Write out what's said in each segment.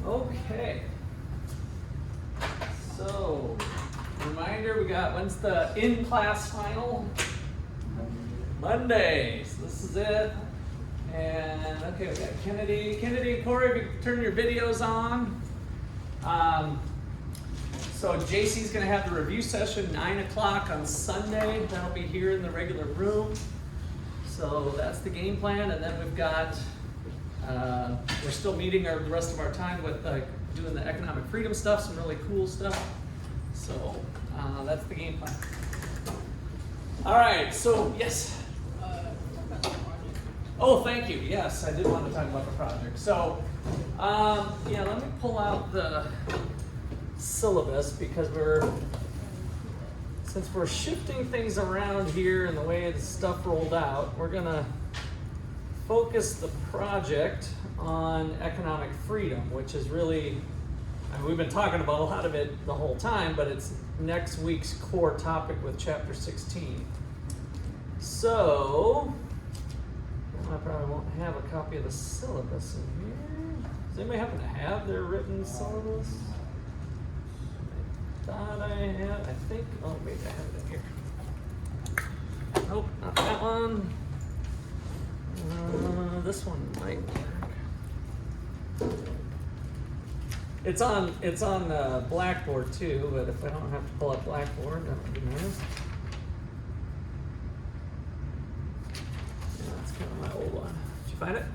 Okay. So, reminder, when's the in-class final? Monday. So this is it. And okay, we got Kennedy and Corey, if you can turn your videos on. So JC's gonna have the review session 9 o'clock on Sunday. That'll be here in the regular room. So that's the game plan. And then we've got, we're still meeting the rest of our time with doing the economic freedom stuff, some really cool stuff. So that's the game plan. All right, so yes. Oh, thank you. Yes, I did want to talk about the project. So, yeah, let me pull out the syllabus because since we're shifting things around here and the way the stuff rolled out, we're gonna focus the project on economic freedom, which is really, I mean, we've been talking about a lot of it the whole time, but it's next week's core topic with chapter 16. So, I probably won't have a copy of the syllabus in here. Does anybody happen to have their written syllabus? I thought I had, I think, oh wait, I have it in here. Nope, not that one. This one might work. It's on Blackboard too, but if I don't have to pull up Blackboard, that would be nice. Kind of my old one. Did you find it?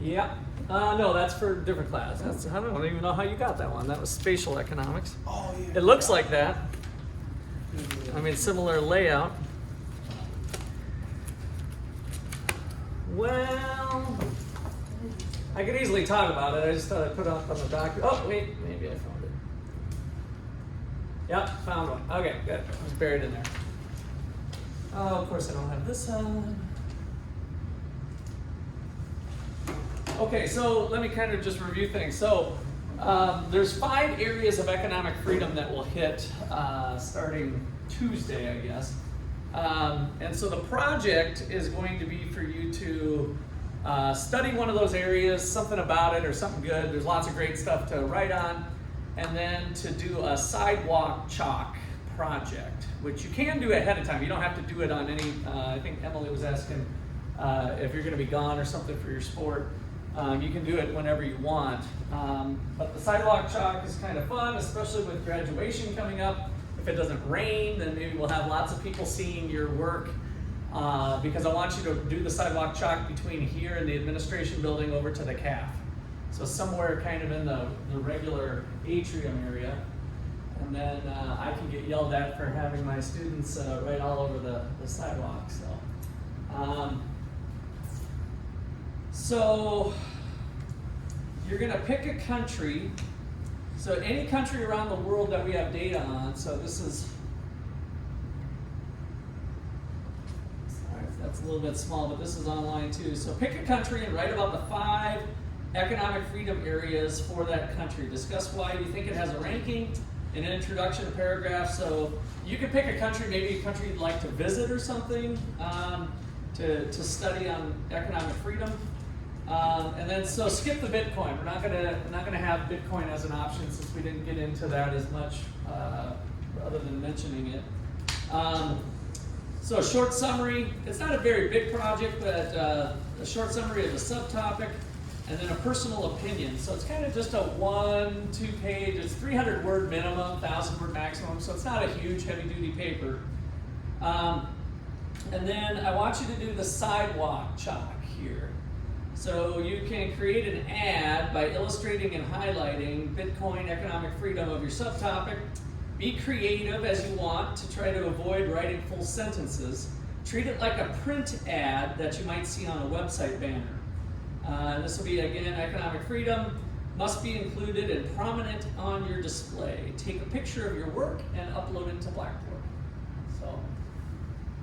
Yeah. No, that's for a different class. I don't even know how you got that one. That was spatial economics. Oh, yeah. It looks like that. I mean, similar layout. Well, I could easily talk about it. I just thought I'd put it up on the document. Oh, wait, maybe I found it. Yep, found one. Okay, good. It was buried in there. Oh, of course I don't have this on. Okay, so let me kind of just review things. So there's 5 areas of economic freedom that will hit starting Tuesday, I guess. And so the project is going to be for you to study one of those areas, something about it or something good. There's lots of great stuff to write on. And then to do a sidewalk chalk project, which you can do ahead of time. You don't have to do it on any, I think Emily was asking if you're gonna be gone or something for your sport. You can do it whenever you want. But the sidewalk chalk is kind of fun, especially with graduation coming up. If it doesn't rain, then maybe we'll have lots of people seeing your work because I want you to do the sidewalk chalk between here and the administration building over to the CAF. So somewhere kind of in the regular atrium area. And then I can get yelled at for having my students right all over the sidewalk. So you're going to pick a country. So any country around the world that we have data on. So this is, sorry if that's a little bit small, but this is online too. So pick a country and write about the 5 economic freedom areas for that country. Discuss why you think it has a ranking. An introduction paragraph. So you can pick a country, maybe a country you'd like to visit or something to study on economic freedom. And then so skip the Bitcoin. We're not gonna have Bitcoin as an option since we didn't get into that as much other than mentioning it. So a short summary. It's not a very big project, but a short summary of the subtopic. And then a personal opinion. So it's kind of just a 1-2 page, it's 300 word minimum, 1,000 word maximum, so it's not a huge heavy duty paper. And then I want you to do the sidewalk chalk here. So you can create an ad by illustrating and highlighting Bitcoin economic freedom of your subtopic. Be creative as you want to try to avoid writing full sentences. Treat it like a print ad that you might see on a website banner. This will be, again, economic freedom, must be included and prominent on your display. Take a picture of your work and upload it to Blackboard. So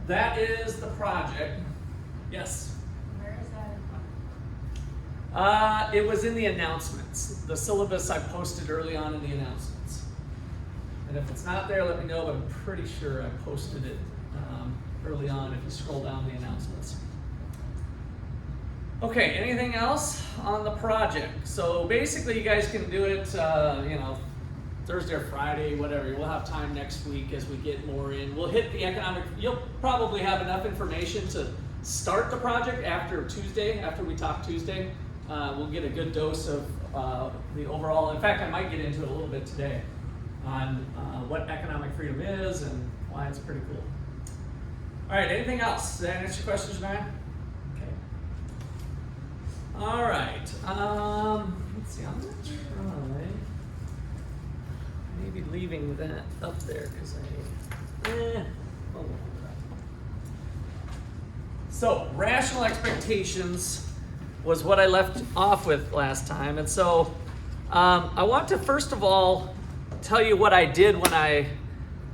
that is the project. Yes? Where is that? It was in the announcements. The syllabus I posted early on in the announcements. And if it's not there, let me know, but I'm pretty sure I posted it early on if you scroll down the announcements. Okay, anything else on the project? So basically you guys can do it, Thursday or Friday, whatever. We'll have time next week as we get more in. We'll hit the economic, you'll probably have enough information to start the project after Tuesday, after we talk Tuesday. We'll get a good dose of the overall, in fact I might get into it a little bit today on what economic freedom is and why it's pretty cool. All right, anything else? Did that answer your question, Janaya? Okay. All right, let's see, I'm gonna try maybe leaving that up there because So, rational expectations was what I left off with last time. And so, I want to first of all tell you what I did when I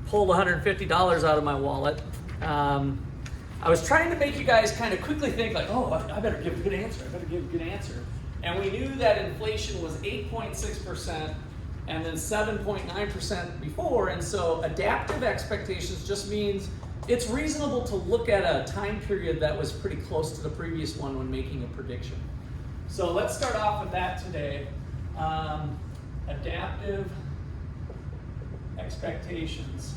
pulled $150 out of my wallet. I was trying to make you guys kind of quickly think like, oh, I better give a good answer. And we knew that inflation was 8.6% and then 7.9% before. And so adaptive expectations just means it's reasonable to look at a time period that was pretty close to the previous one when making a prediction. So let's start off with that today. Adaptive expectations.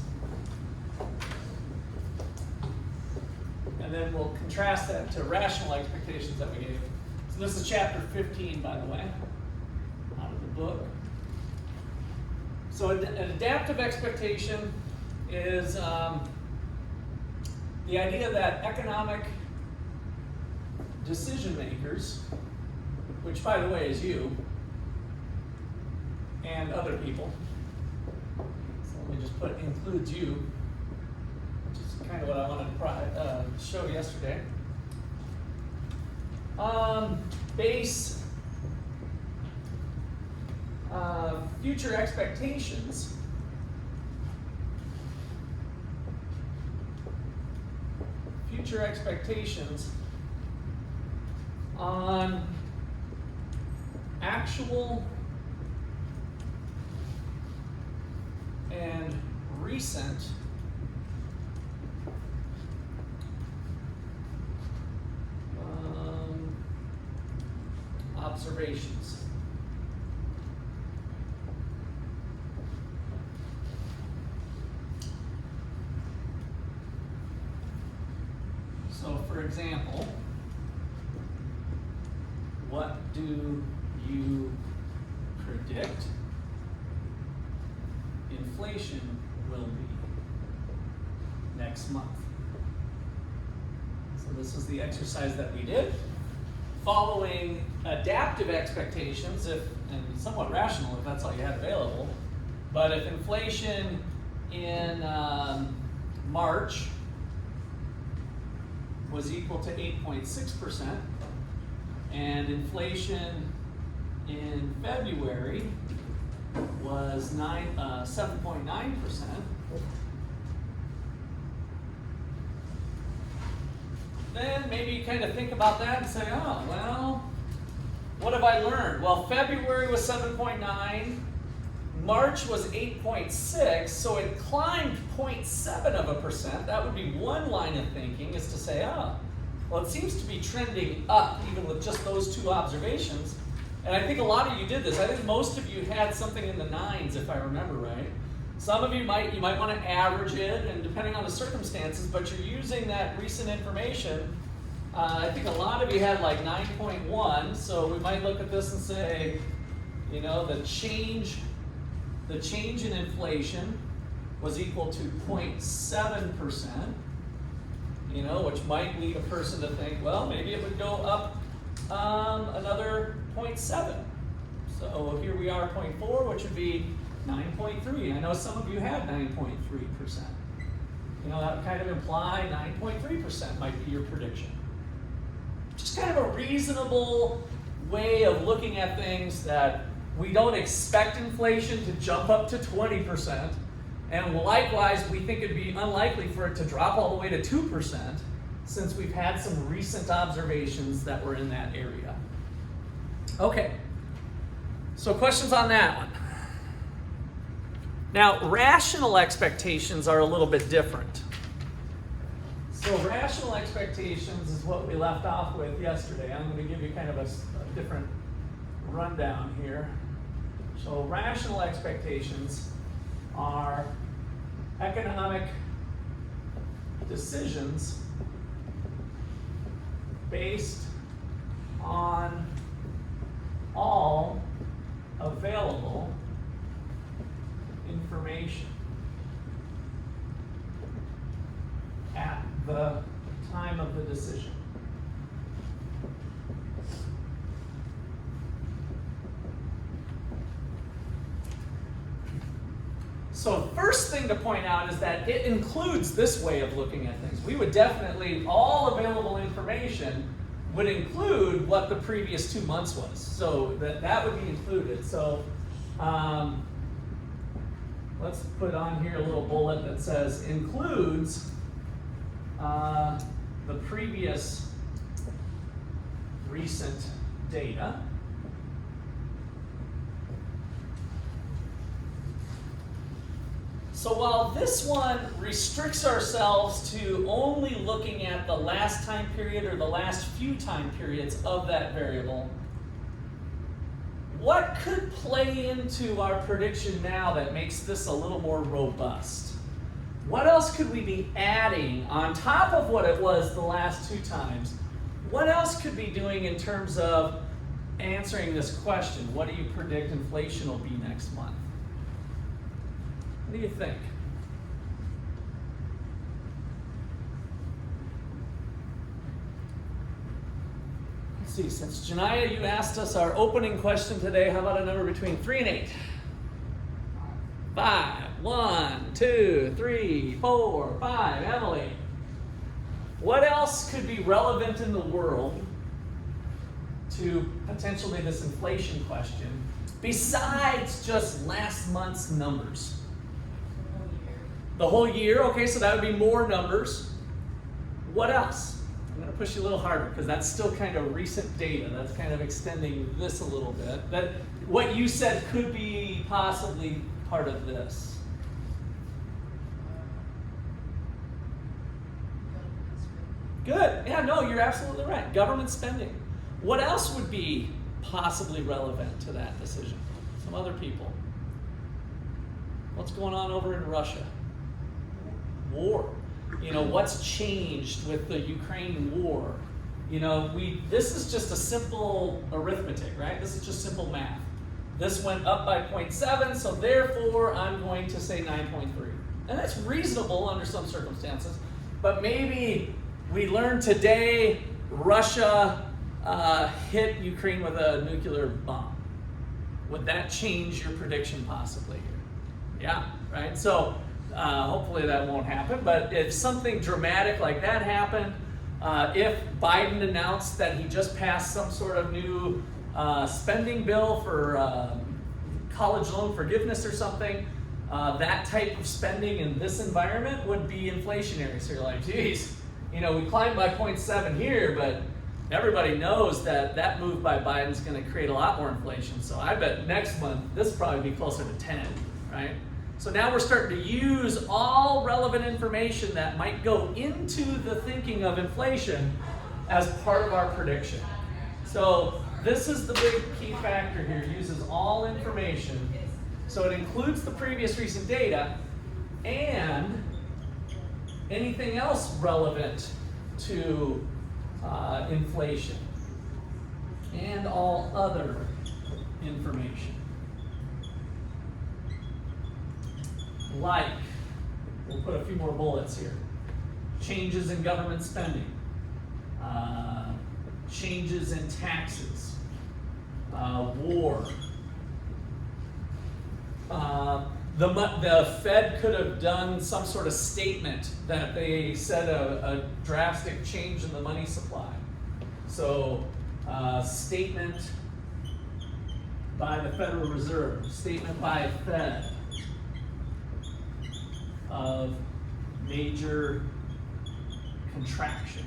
And then we'll contrast that to rational expectations that we gave. So this is chapter 15, by the way, out of the book. So an adaptive expectation is the idea that economic decision makers, which by the way is you and other people, so let me just put includes you, which is kind of what I wanted to show yesterday. Base future expectations on actual and recent observations. So, for example, what do you predict inflation will be next month? So this was the exercise that we did. Following adaptive expectations, and somewhat rational if that's all you had available, but if inflation in March was equal to 8.6%, and inflation in February was 7.9%, then maybe you kind of think about that and say, oh, well, what have I learned? Well, February was 7.9, March was 8.6, so it climbed 0.7%. That would be one line of thinking, is to say, well, it seems to be trending up even with just those two observations. And I think a lot of you did this. I think most of you had something in the 9s, if I remember right. Some of you might want to average it, and depending on the circumstances, but you're using that recent information. I think a lot of you had like 9.1, so we might look at this and say, the change in inflation was equal to 0.7%, which might lead a person to think, well, maybe it would go up another 0.7. So here we are, 0.4, which would be 9.3. I know some of you had 9.3%. That would kind of imply 9.3% might be your prediction. Just kind of a reasonable way of looking at things, that we don't expect inflation to jump up to 20%, and likewise, we think it'd be unlikely for it to drop all the way to 2%, since we've had some recent observations that were in that area. Okay, so questions on that one? Now, rational expectations are a little bit different. So So rational expectations is what we left off with yesterday. I'm going to give you kind of a different rundown here. So rational expectations are economic decisions based on all available information at the time of the decision. So first thing to point out is that it includes this way of looking at things. We would definitely, all available information would include what the previous 2 months was. So that would be included. So let's put on here a little bullet that says includes the previous recent data. So while this one restricts ourselves to only looking at the last time period or the last few time periods of that variable, what could play into our prediction now that makes this a little more robust? What else could we be adding on top of what it was the last 2 times? What else could we be doing in terms of answering this question? What do you predict inflation will be next month? What do you think? Let's see, since Janiyah, you asked us our opening question today, how about a number between 3 and 8? 5. 1, 2, 3, 4, 5. Emily. What else could be relevant in the world to potentially this inflation question besides just last month's numbers? The whole year, okay, so that would be more numbers. What else? I'm going to push you a little harder because that's still kind of recent data. That's kind of extending this a little bit. But what you said could be possibly part of this. Good. Yeah, no, you're absolutely right. Government spending. What else would be possibly relevant to that decision? Some other people. What's going on over in Russia? War. You know, what's changed with the Ukraine war? You know, this is just a simple arithmetic, right? This is just simple math. This went up by 0.7, so therefore I'm going to say 9.3. And that's reasonable under some circumstances, but maybe we learned today Russia hit Ukraine with a nuclear bomb. Would that change your prediction possibly here? Yeah, right? So hopefully that won't happen, but if something dramatic like that happened, if Biden announced that he just passed some sort of new spending bill for college loan forgiveness or something, that type of spending in this environment would be inflationary. So you're like, geez, you know, we climbed by 0.7 here, but everybody knows that that move by Biden's going to create a lot more inflation. So I bet next month this will probably be closer to 10, right? So now we're starting to use all relevant information that might go into the thinking of inflation as part of our prediction. So this is the big key factor here. It uses all information. So it includes the previous recent data and anything else relevant to inflation and all other information. Like, we'll put a few more bullets here. Changes in government spending, changes in taxes, war. The Fed could have done some sort of statement that they said a drastic change in the money supply. So, statement by the Federal Reserve, statement by Fed of major contraction.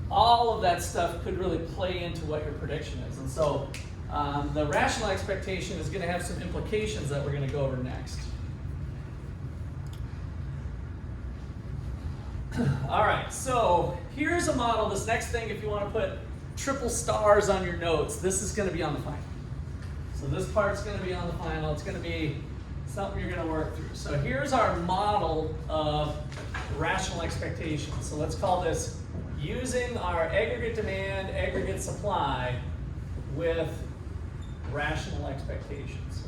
All of that stuff could really play into what your prediction is. And so the rational expectation is going to have some implications that we're going to go over next. All right, so here's a model. This next thing, if you want to put triple stars on your notes, this is going to be on the final. So this part's going to be on the final. It's going to be something you're going to work through. So here's our model of rational expectations. So let's call this using our aggregate demand, aggregate supply with rational expectations.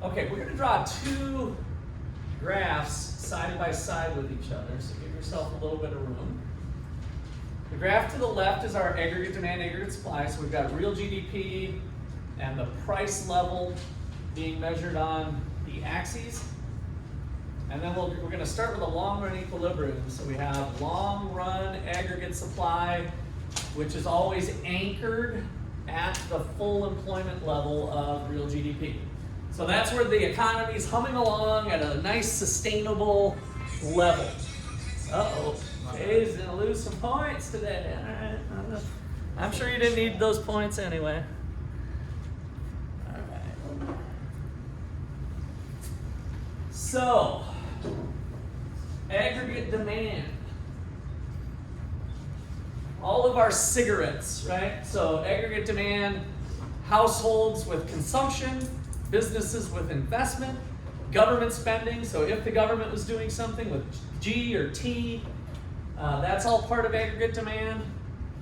Okay, we're going to draw two graphs side by side with each other, so give yourself a little bit of room. The graph to the left is our aggregate demand, aggregate supply, so we've got real GDP and the price level being measured on the axes. And then we're going to start with a long-run equilibrium. So we have long-run aggregate supply, which is always anchored at the full employment level of real GDP. So that's where the economy is humming along at a nice, sustainable level. Uh-oh, Jay's going to lose some points today. All right. I'm sure you didn't need those points anyway. All right. So, aggregate demand. All of our cigarettes, right? So aggregate demand, households with consumption, businesses with investment, government spending. So if the government was doing something with G or T, that's all part of aggregate demand.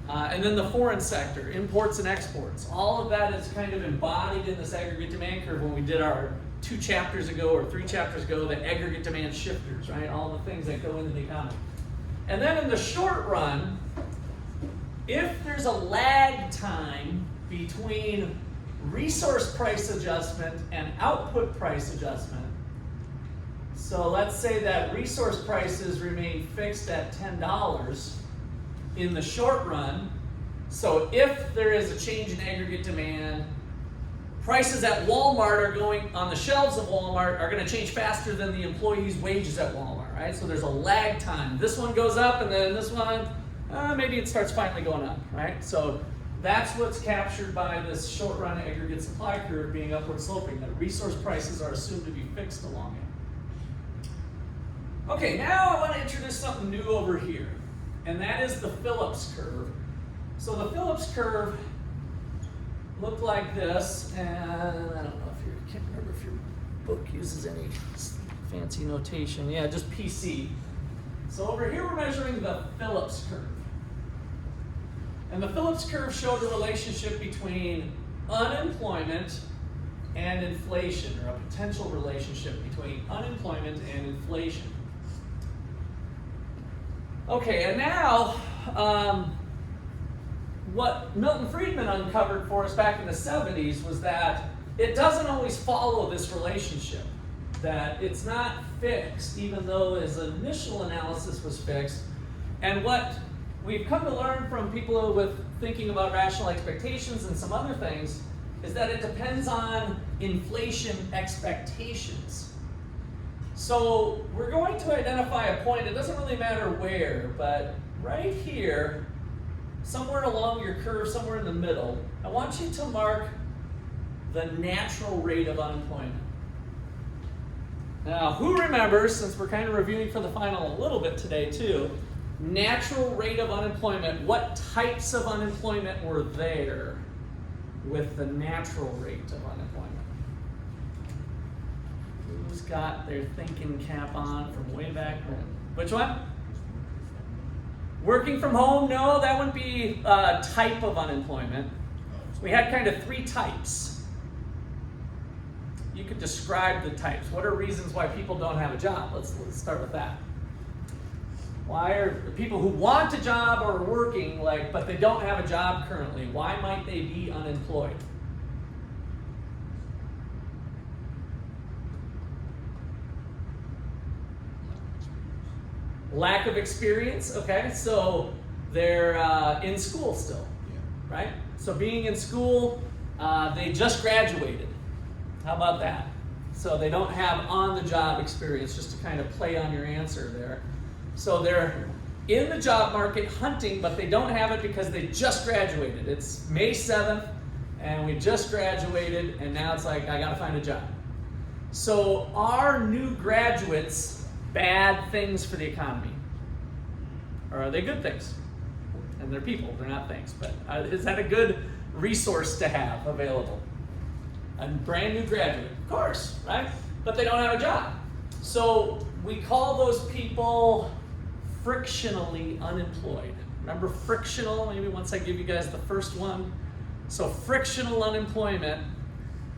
And then the foreign sector, imports and exports. All of that is kind of embodied in this aggregate demand curve when we did our 2 chapters ago or 3 chapters ago, the aggregate demand shifters, right? All the things that go into the economy. And then in the short run, if there's a lag time between resource price adjustment and output price adjustment, so let's say that resource prices remain fixed at $10 in the short run. So if there is a change in aggregate demand, prices at Walmart are going on the shelves of Walmart are going to change faster than the employees' wages at Walmart, right? So there's a lag time. This one goes up, and then this one, maybe it starts finally going up, right? So that's what's captured by this short-run aggregate supply curve being upward sloping, that resource prices are assumed to be fixed along it. Okay, now I want to introduce something new over here, and that is the Phillips curve. So the Phillips curve looked like this, and I don't know if you can't remember if your book uses any fancy notation. Yeah, just PC. So over here we're measuring the Phillips curve. And the Phillips curve showed a relationship between unemployment and inflation, or a potential relationship between unemployment and inflation. Okay, and now what Milton Friedman uncovered for us back in the 70s was that it doesn't always follow this relationship, that it's not fixed, even though his initial analysis was fixed. And what we've come to learn from people with thinking about rational expectations and some other things is that it depends on inflation expectations. So we're going to identify a point, it doesn't really matter where, but right here, somewhere along your curve, somewhere in the middle, I want you to mark the natural rate of unemployment. Now, who remembers, since we're kind of reviewing for the final a little bit today too, natural rate of unemployment, what types of unemployment were there with the natural rate of unemployment? Who's got their thinking cap on from way back when? Which one? Working from home? No, that wouldn't be a type of unemployment. We had kind of 3 types. You could describe the types. What are reasons why people don't have a job? Let's start with that. Why are people who want a job or are working, but they don't have a job currently, why might they be unemployed? Lack of experience, okay, so they're in school still, right? So being in school, they just graduated. How about that? So they don't have on-the-job experience, just to kind of play on your answer there. So they're in the job market hunting, but they don't have it because they just graduated. It's May 7th, and we just graduated, and now it's like, I gotta find a job. So are new graduates bad things for the economy? Or are they good things? And they're people, they're not things. But is that a good resource to have available? A brand new graduate, of course, right? But they don't have a job. So we call those people frictionally unemployed. Remember frictional? Maybe once I give you guys the first one. So frictional unemployment.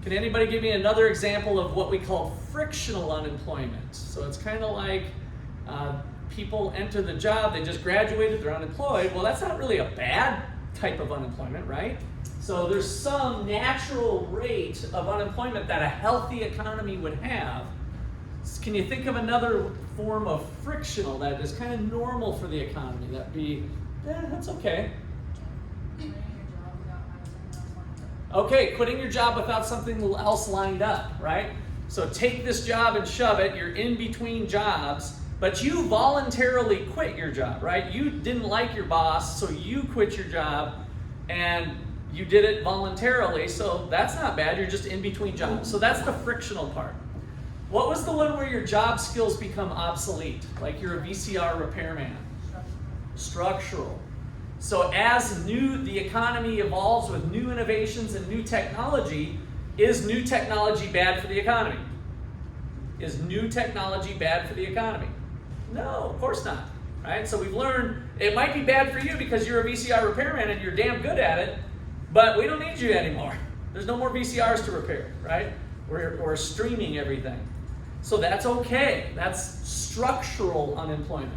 Can anybody give me another example of what we call frictional unemployment? So it's kind of like people enter the job, they just graduated, they're unemployed. Well, that's not really a bad type of unemployment, right? So there's some natural rate of unemployment that a healthy economy would have. Can you think of another form of frictional that is kind of normal for the economy? That'd be, that's okay. Okay, quitting your job without something else lined up, right? So take this job and shove it, you're in between jobs, but you voluntarily quit your job, right? You didn't like your boss, so you quit your job, and you did it voluntarily, so that's not bad, you're just in between jobs. So that's the frictional part. What was the one where your job skills become obsolete? Like you're a VCR repairman? Structural. So as the economy evolves with new innovations and new technology, is new technology bad for the economy? Is new technology bad for the economy? No, of course not, right? So we've learned it might be bad for you because you're a VCR repairman and you're damn good at it, but we don't need you anymore. There's no more VCRs to repair, right? We're streaming everything. So that's okay. That's structural unemployment.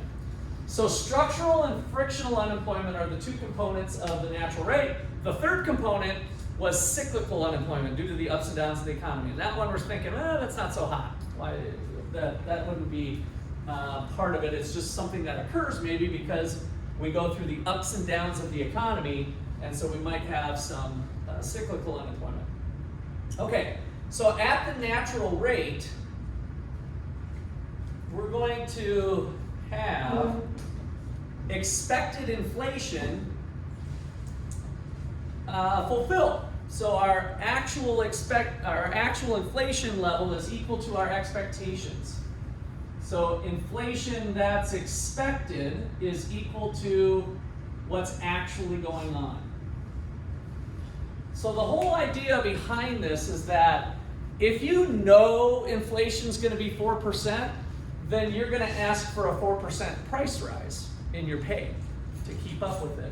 So structural and frictional unemployment are the two components of the natural rate. The third component was cyclical unemployment due to the ups and downs of the economy. And that one we're thinking, that's not so hot. Why, that wouldn't be part of it. It's just something that occurs maybe because we go through the ups and downs of the economy, and so we might have some cyclical unemployment. Okay, so at the natural rate, we're going to have expected inflation fulfilled. So our actual inflation level is equal to our expectations. So inflation that's expected is equal to what's actually going on. So the whole idea behind this is that if you know inflation's going to be 4%, then you're going to ask for a 4% price rise in your pay to keep up with it.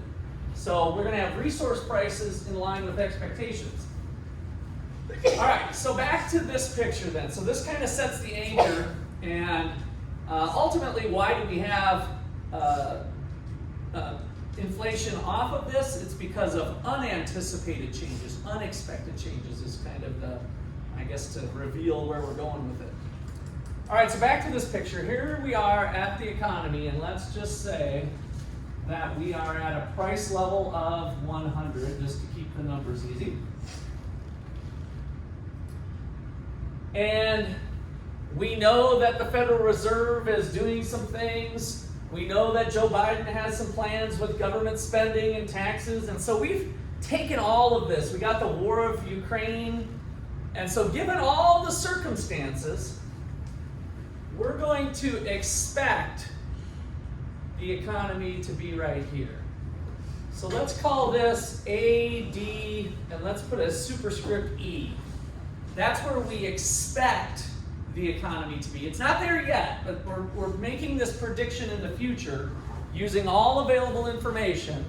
So we're going to have resource prices in line with expectations. All right, so back to this picture then. So this kind of sets the anchor, and ultimately, why do we have inflation off of this? It's because of unanticipated changes, unexpected changes is kind of the, I guess, to reveal where we're going with it. All right, so back to this picture. Here we are at the economy, and let's just say that we are at a price level of 100, just to keep the numbers easy. And we know that the Federal Reserve is doing some things. We know that Joe Biden has some plans with government spending and taxes, and so we've taken all of this. We got the war of Ukraine, and so given all the circumstances, we're going to expect the economy to be right here. So let's call this AD, and let's put a superscript E. That's where we expect the economy to be. It's not there yet, but we're making this prediction in the future using all available information.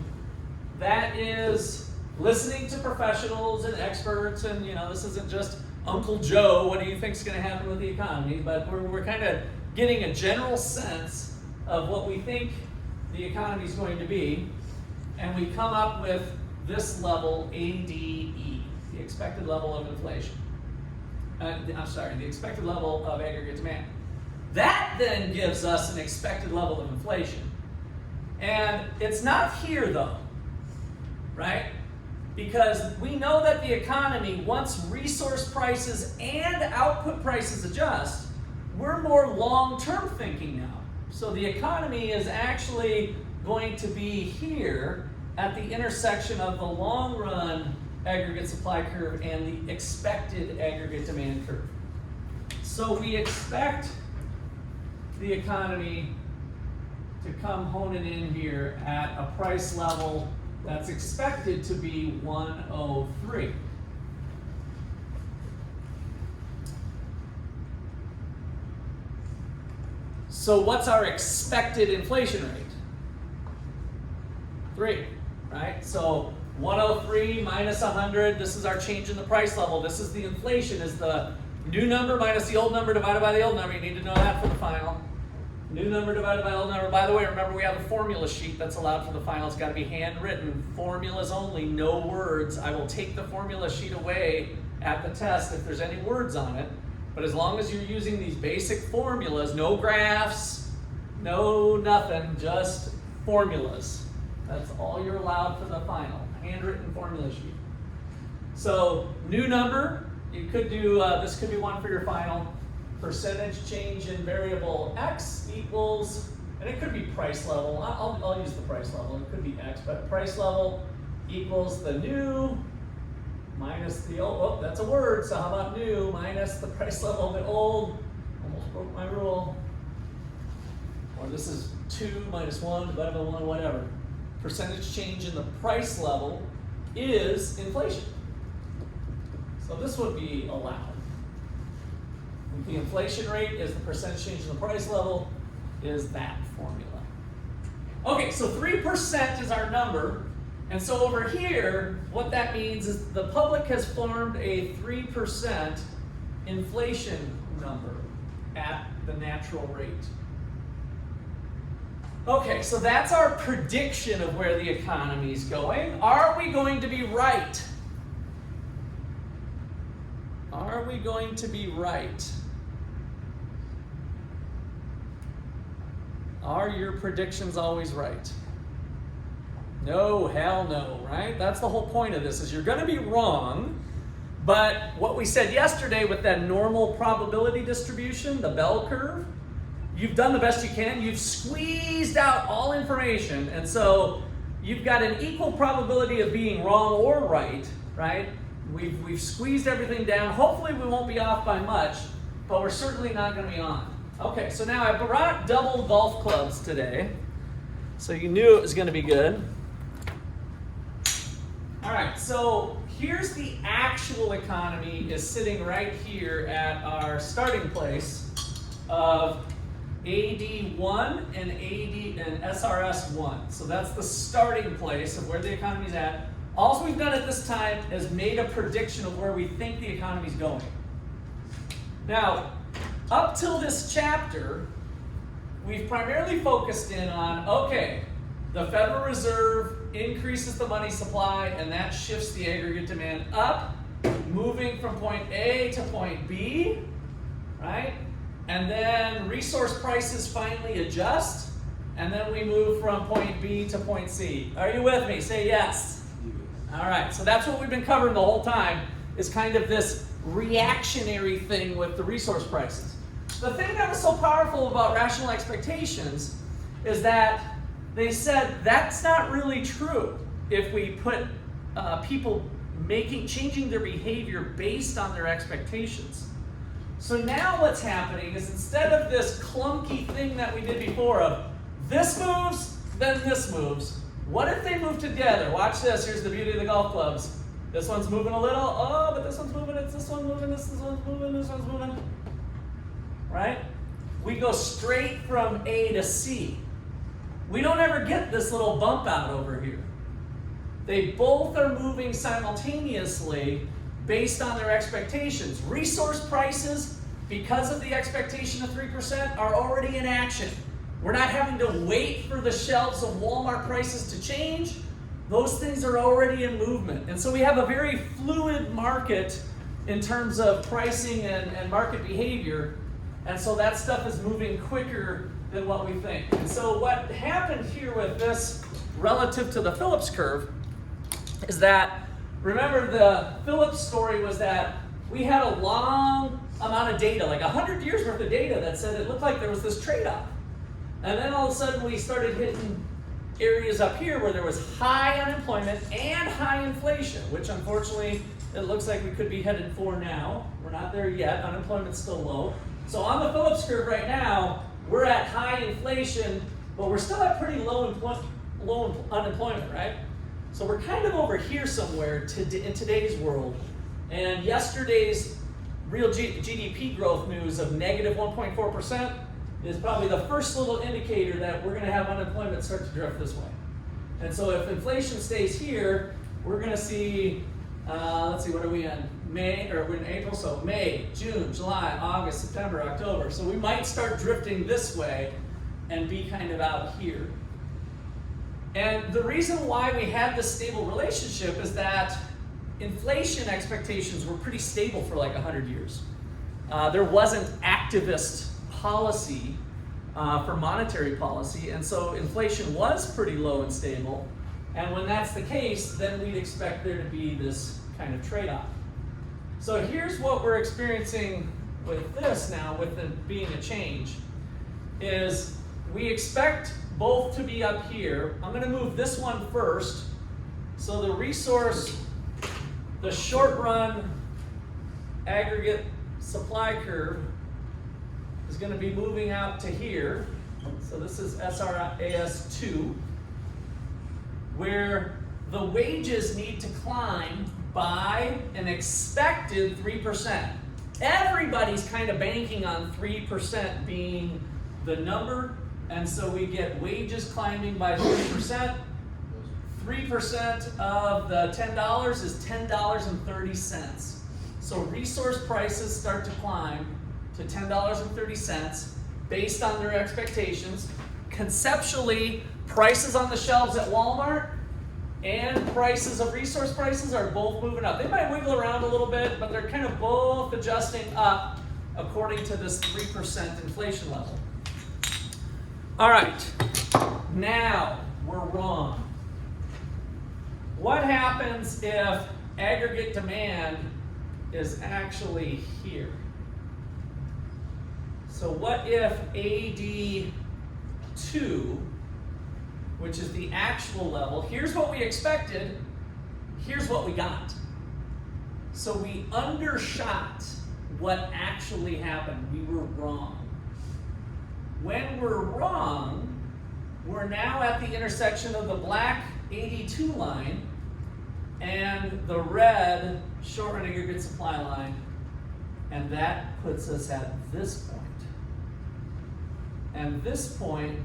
That is listening to professionals and experts, and this isn't just Uncle Joe, what do you think is going to happen with the economy? But we're kind of getting a general sense of what we think the economy is going to be, and we come up with this level, ADE, the expected level of inflation. The expected level of aggregate demand. That then gives us an expected level of inflation. And it's not here though, right? Because we know that the economy, once resource prices and output prices adjust, we're more long-term thinking now. So the economy is actually going to be here at the intersection of the long-run aggregate supply curve and the expected aggregate demand curve. So we expect the economy to come honing in here at a price level that's expected to be 103. So what's our expected inflation rate? 3, right? So 103 minus 100, this is our change in the price level. This is the inflation, is the new number minus the old number divided by the old number. You need to know that for the final. New number divided by old number. By the way, remember we have a formula sheet that's allowed for the final. It's got to be handwritten. Formulas only, no words. I will take the formula sheet away at the test if there's any words on it. But as long as you're using these basic formulas, no graphs, no nothing, just formulas. That's all you're allowed for the final, handwritten formula sheet. So new number, you could do, this could be one for your final. Percentage change in variable X equals, and it could be price level. I'll use the price level. It could be X, but price level equals the new minus the old. Oh, that's a word, so how about new minus the price level of the old? Almost broke my rule. Or this is 2 minus 1 divided by 1, whatever. Percentage change in the price level is inflation. So this would be allowed. The inflation rate is the percentage change in the price level, is that formula. Okay, so 3% is our number. And so over here, what that means is the public has formed a 3% inflation number at the natural rate. Okay, so that's our prediction of where the economy is going. Are we going to be right? Are we going to be right? Are your predictions always right? No, hell no, right? That's the whole point of this, is you're going to be wrong, but what we said yesterday with that normal probability distribution, the bell curve, you've done the best you can. You've squeezed out all information, and so you've got an equal probability of being wrong or right, right? We've squeezed everything down. Hopefully we won't be off by much, but we're certainly not going to be on. Okay, so now I brought double golf clubs today, so you knew it was going to be good. All right, so here's the actual economy is sitting right here at our starting place of AD1 and AD and SRS1. So that's the starting place of where the economy's at. All we've done at this time is made a prediction of where we think the economy's going. Now, up till this chapter, we've primarily focused in on, okay, the Federal Reserve increases the money supply and that shifts the aggregate demand up, moving from point A to point B, right? And then resource prices finally adjust, and then we move from point B to point C. Are you with me? Say yes. All right, so that's what we've been covering the whole time, is kind of this reactionary thing with the resource prices. The thing that was so powerful about rational expectations is that they said that's not really true if we put people changing their behavior based on their expectations. So now what's happening is, instead of this clunky thing that we did before of this moves, then this moves, what if they move together? Watch this. Here's the beauty of the golf clubs. This one's moving a little. Oh, but this one's moving. It's this one moving. This one's moving. This one's moving. Right? We go straight from A to C. We don't ever get this little bump out over here. They both are moving simultaneously based on their expectations. Resource prices, because of the expectation of 3%, are already in action. We're not having to wait for the shelves of Walmart prices to change. Those things are already in movement. And so we have a very fluid market in terms of pricing and market behavior. And so that stuff is moving quicker than what we think. And so what happened here with this relative to the Phillips curve is that, remember, the Phillips story was that we had a long amount of data, like 100 years worth of data, that said it looked like there was this trade-off. And then all of a sudden we started hitting areas up here where there was high unemployment and high inflation, which unfortunately it looks like we could be headed for now. We're not there yet. Unemployment's still low. So on the Phillips curve right now, we're at high inflation, but we're still at pretty low unemployment, right? So we're kind of over here somewhere in today's world. And yesterday's real GDP growth news of negative 1.4% is probably the first little indicator that we're going to have unemployment start to drift this way. And so if inflation stays here, we're going to see, let's see, what are we in? May, or we're in April, so May, June, July, August, September, October. So we might start drifting this way and be kind of out here. And the reason why we have this stable relationship is that inflation expectations were pretty stable for like 100 years. There wasn't activist policy for monetary policy, and so inflation was pretty low and stable. And when that's the case, then we'd expect there to be this kind of trade-off. So here's what we're experiencing with this now, with it being a change, is we expect both to be up here. I'm going to move this one first. So the resource, the short run aggregate supply curve is going to be moving out to here. So this is SRAS2, where the wages need to climb by an expected 3%. Everybody's kind of banking on 3% being the number, and so we get wages climbing by 3%. 3% of the $10 is $10.30. So resource prices start to climb to $10.30 based on their expectations. Conceptually, prices on the shelves at Walmart and prices of resource prices are both moving up. They might wiggle around a little bit, but they're kind of both adjusting up according to this 3% inflation level. All right, now we're wrong. What happens if aggregate demand is actually here? So what if AD2, which is the actual level, here's what we expected, here's what we got. So we undershot what actually happened. We were wrong. When we're wrong, we're now at the intersection of the black AD2 line and the red short run aggregate supply line, and that puts us at this point. And this point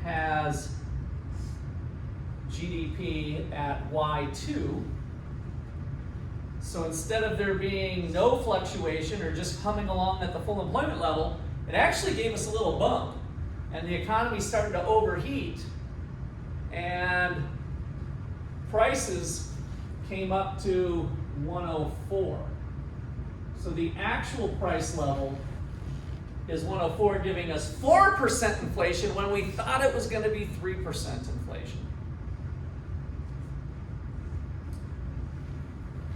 has GDP at Y2. So instead of there being no fluctuation or just humming along at the full employment level, it actually gave us a little bump. And the economy started to overheat. And prices came up to 104. So the actual price level is 104, giving us 4% inflation when we thought it was going to be 3% inflation.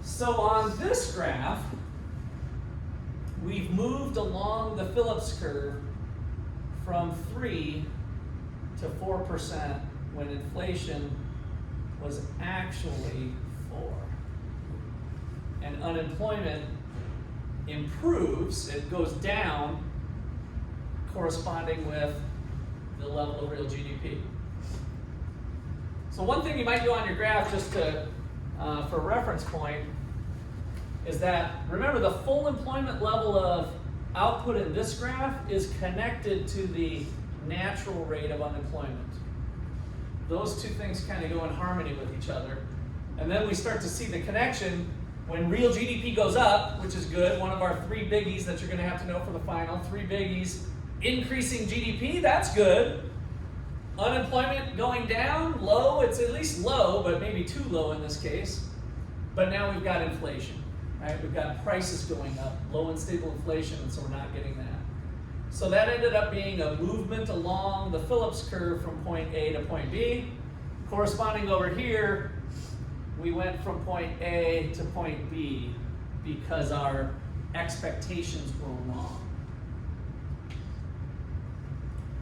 So on this graph, we've moved along the Phillips curve from 3 to 4% when inflation was actually 4. And unemployment improves, it goes down, corresponding with the level of real GDP. So one thing you might do on your graph, just to for a reference point, is that, remember, the full employment level of output in this graph is connected to the natural rate of unemployment. Those two things kind of go in harmony with each other. And then we start to see the connection when real GDP goes up, which is good, one of our 3 biggies that you're going to have to know for the final, 3 biggies. Increasing GDP, that's good. Unemployment going down, low, it's at least low, but maybe too low in this case. But now we've got inflation, right? We've got prices going up, low and stable inflation, and so we're not getting that. So that ended up being a movement along the Phillips curve from point A to point B. Corresponding over here, we went from point A to point B because our expectations were wrong.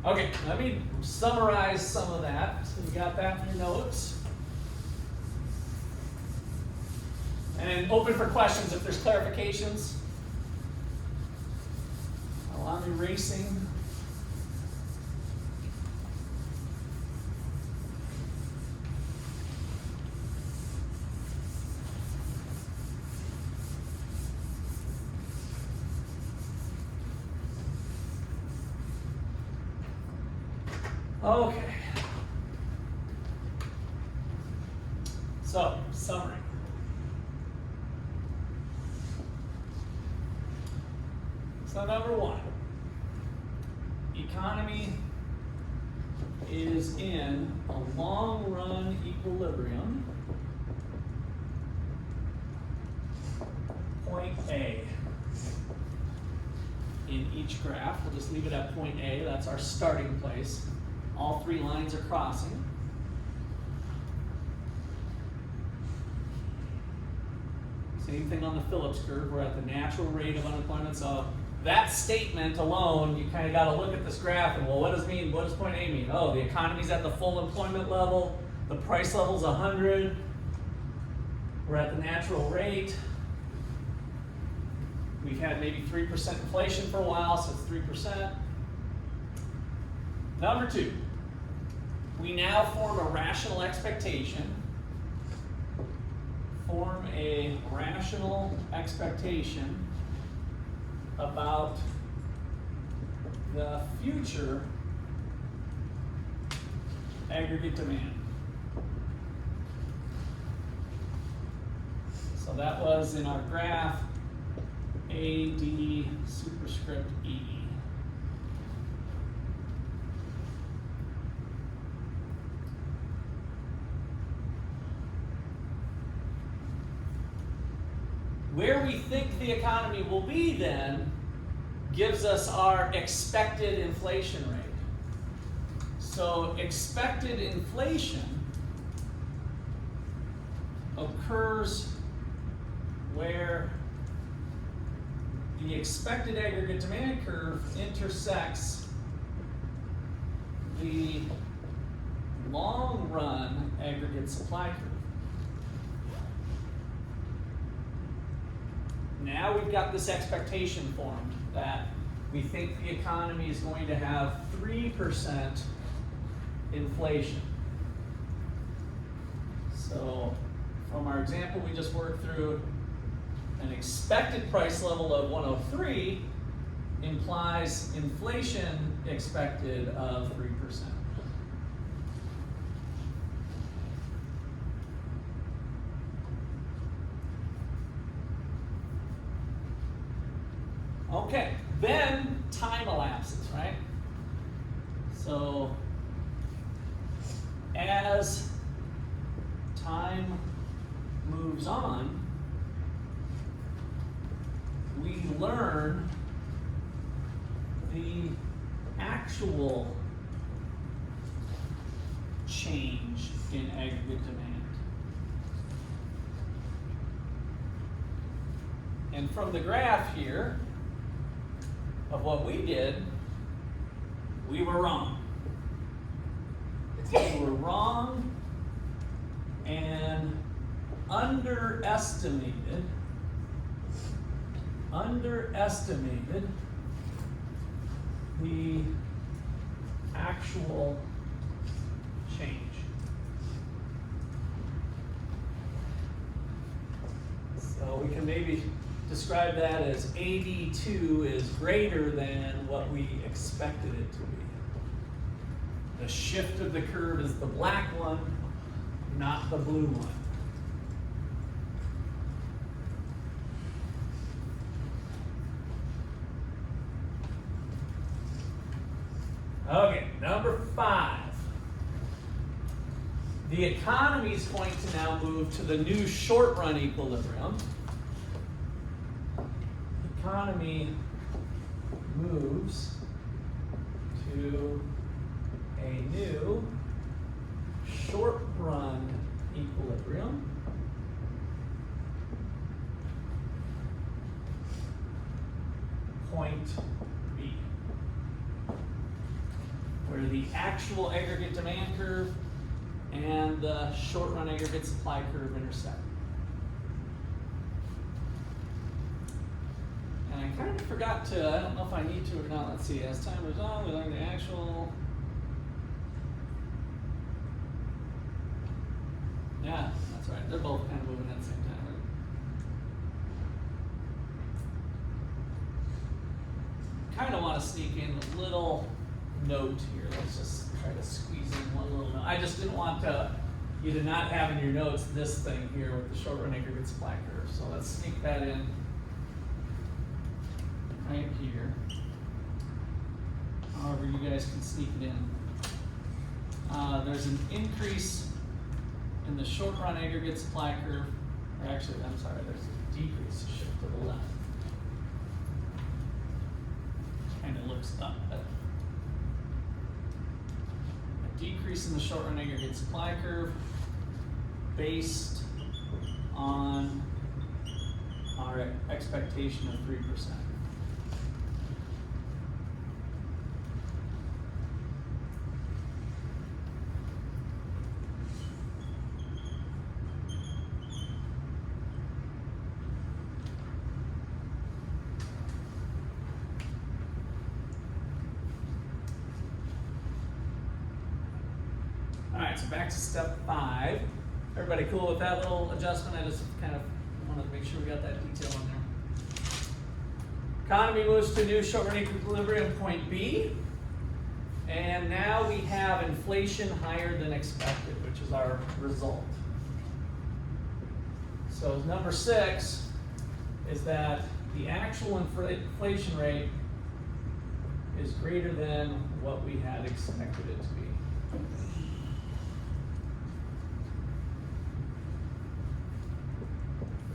Okay, let me summarize some of that. So you got that in your notes. And open for questions if there's clarifications. I'm erasing. Okay. So, summary. So number one, economy is in a long run equilibrium, point A. In each graph, we'll just leave it at point A, that's our starting place. All three lines are crossing. Same thing on the Phillips curve, we're at the natural rate of unemployment. So that statement alone, you kind of got to look at this graph and, well, what does point A mean? Oh, the economy's at the full employment level, the price level's 100, we're at the natural rate. We've had maybe 3% inflation for a while, so it's 3%. Number two, we now form a rational expectation. Form a rational expectation about the future aggregate demand. So that was in our graph AD superscript E. Where we think the economy will be then gives us our expected inflation rate. So expected inflation occurs where the expected aggregate demand curve intersects the long run aggregate supply curve. Now we've got this expectation formed that we think the economy is going to have 3% inflation. So from our example we just worked through, an expected price level of 103 implies inflation expected of 3%. Okay, then time elapses, right? So as time moves on, we learn the actual change in aggregate demand. And from the graph here of what we did, we were wrong. We were wrong and underestimated the actual change. So we can maybe describe that as AD2 is greater than what we expected it to be. The shift of the curve is the black one, not the blue one. Okay, number 5. The economy is going to now move to the new short-run equilibrium. The economy moves to a new short-run equilibrium. Point B, where the actual aggregate demand curve and the short-run aggregate supply curve intersect. And I kind of forgot to, I don't know if I need to or not. Let's see, as time moves on, we learn the actual. Yeah, that's right. They're both kind of moving at the same time, right? Kind of want to sneak in a little note here. Let's just try to squeeze in one little note. I just didn't want you to not have in your notes this thing here with the short run aggregate supply curve. So let's sneak that in right here. However you guys can sneak it in. There's an increase in the short run aggregate supply curve, or actually, I'm sorry, there's a decrease, shift to the left. Kind of looks up, but a decrease in the short run aggregate supply curve based on our expectation of 3%. All right, so back to step 5. Everybody cool with that little adjustment? I just kind of wanted to make sure we got that detail in there. Economy moves to a new short run equilibrium point B. And now we have inflation higher than expected, which is our result. So number 6 is that the actual inflation rate is greater than what we had expected it to be.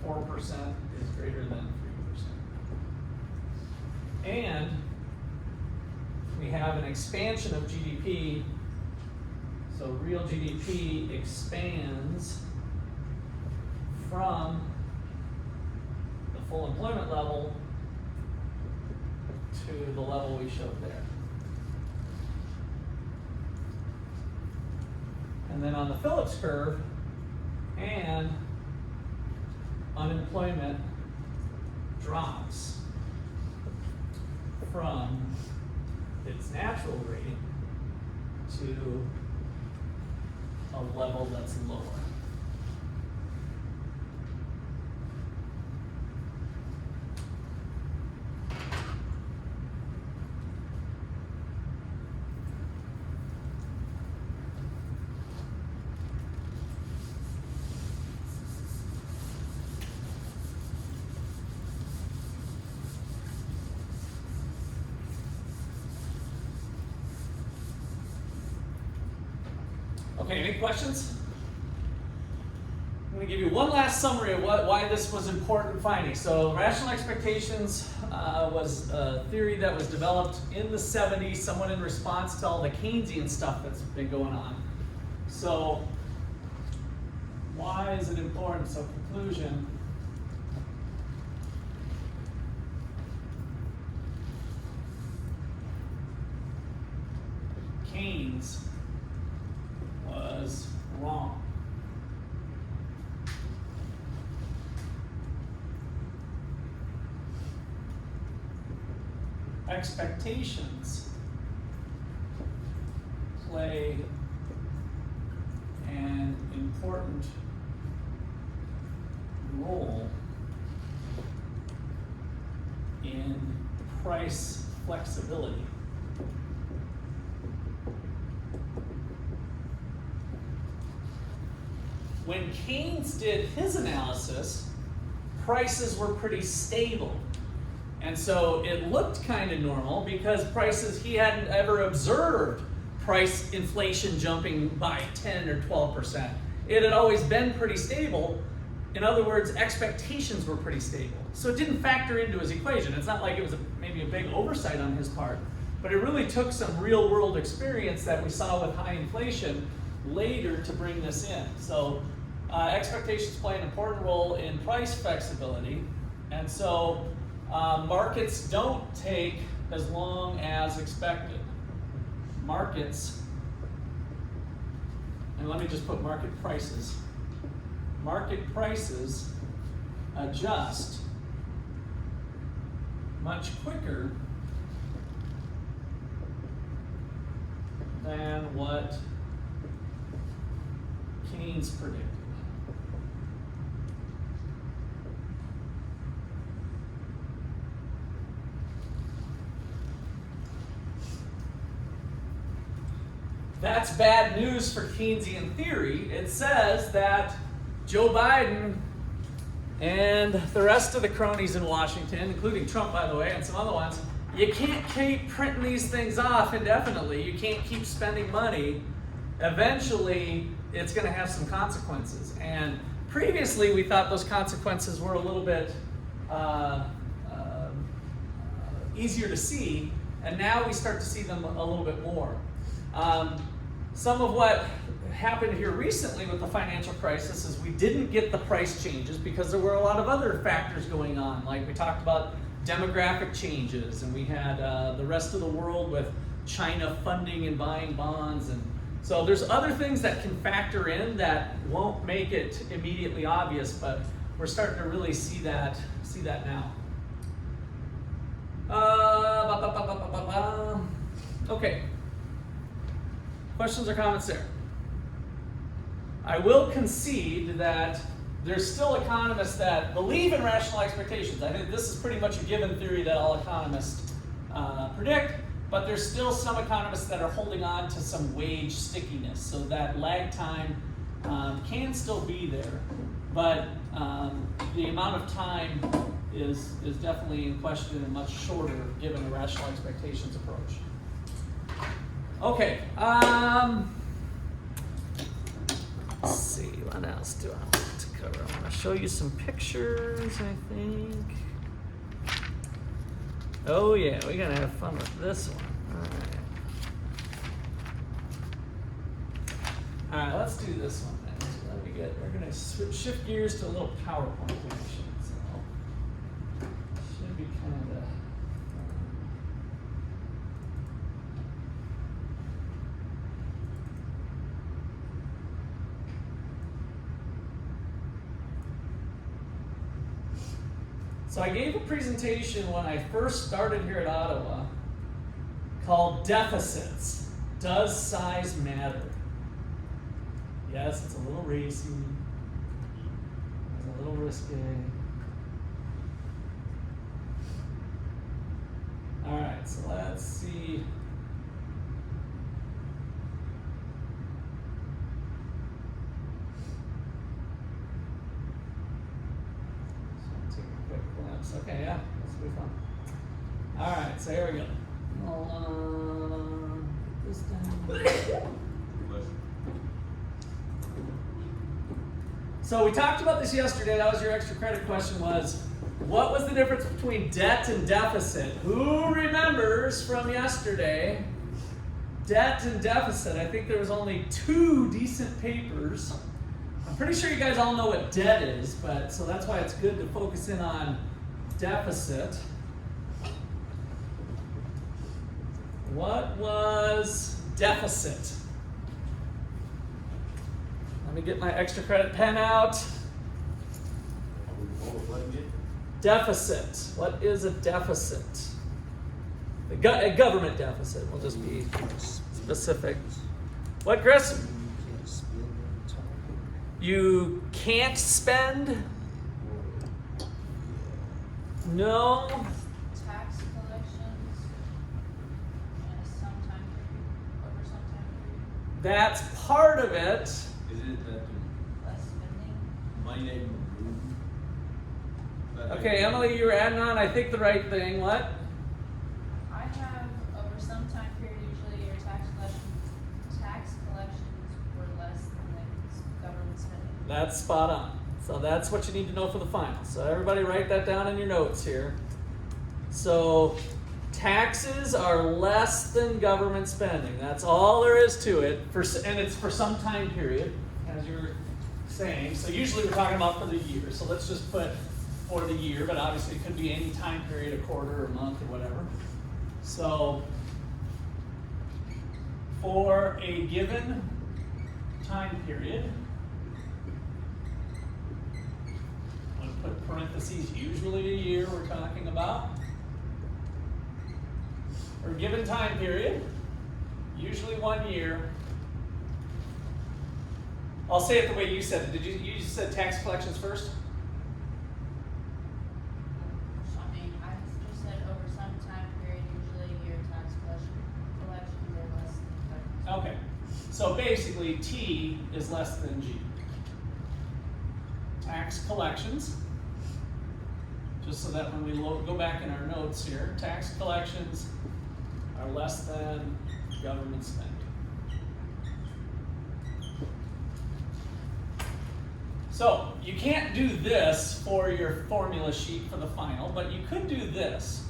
$4% is greater than 3%. And we have an expansion of GDP, so real GDP expands from the full employment level to the level we showed there. And then on the Phillips curve, and unemployment drops from its natural rate to a level that's lower. Okay, any questions? I'm going to give you one last summary of why this was important finding. So rational expectations was a theory that was developed in the 70s, somewhat in response to all the Keynesian stuff that's been going on. So why is it important? So conclusion. Keynes was wrong. Expectations play an important role in price flexibility. When Keynes did his analysis, prices were pretty stable. And so it looked kind of normal because prices, he hadn't ever observed price inflation jumping by 10 or 12%. It had always been pretty stable. In other words, expectations were pretty stable. So it didn't factor into his equation. It's not like it was maybe a big oversight on his part, but it really took some real world experience that we saw with high inflation later to bring this in. So expectations play an important role in price flexibility. And so markets don't take as long as expected. Markets, and let me just put market prices. Market prices adjust much quicker than what Keynes predicted. That's bad news for Keynesian theory. It says that Joe Biden and the rest of the cronies in Washington, including Trump, by the way, and some other ones, you can't keep printing these things off indefinitely. You can't keep spending money. Eventually, it's going to have some consequences. And previously, we thought those consequences were a little bit easier to see, and now we start to see them a little bit more. Some of what happened here recently with the financial crisis is we didn't get the price changes because there were a lot of other factors going on. Like we talked about demographic changes, and we had the rest of the world with China funding and buying bonds. And so there's other things that can factor in that won't make it immediately obvious, but we're starting to really see that now. Okay. Questions or comments there? I will concede that there's still economists that believe in rational expectations. I think this is pretty much a given theory that all economists predict, but there's still some economists that are holding on to some wage stickiness, so that lag time can still be there, but the amount of time is definitely in question and much shorter given a rational expectations approach. Okay, let's see, what else do I want to cover? I want to show you some pictures, I think. Oh yeah, we're gonna have fun with this one. All right, let's do this one then. So we're gonna shift gears to a little PowerPoint connection. So should be kind of. So I gave a presentation when I first started here at Ottawa called Deficits. Does size matter? Yes, it's a little racy. It's a little risky. All right, so let's see. Okay, yeah, this will be fun. All right, so here we go. Put this down. So we talked about this yesterday. That was your extra credit question, was what was the difference between debt and deficit? Who remembers from yesterday? Debt and deficit. I think there was only 2 decent papers. I'm pretty sure you guys all know what debt is, but so that's why it's good to focus in on deficit. What was deficit? Let me get my extra credit pen out. Deficit. What is a deficit? A government deficit. We'll just be specific. What, Chris? You can't spend? No. Tax collections and some time period, over some time period. That's part of it. Is it that Less spending. money that you move? Okay, Emily, you were adding on, I think, the right thing. What? I have over some time period, usually your tax collections were less than the government spending. That's spot on. So that's what you need to know for the final. So everybody write that down in your notes here. So taxes are less than government spending. That's all there is to it. And it's for some time period, as you were saying. So usually we're talking about for the year. So let's just put for the year, but obviously it could be any time period, a quarter, a month, or whatever. So for a given time period, put parentheses, usually a year we're talking about. or a given time period, usually 1 year. I'll say it the way you said it. You said tax collections first? I mean, I just said over some time period, usually a year, tax collections are less than 30%. Okay, so basically T is less than G. Tax collections, just so that when we go back in our notes here, tax collections are less than government spending. So you can't do this for your formula sheet for the final, but you could do this.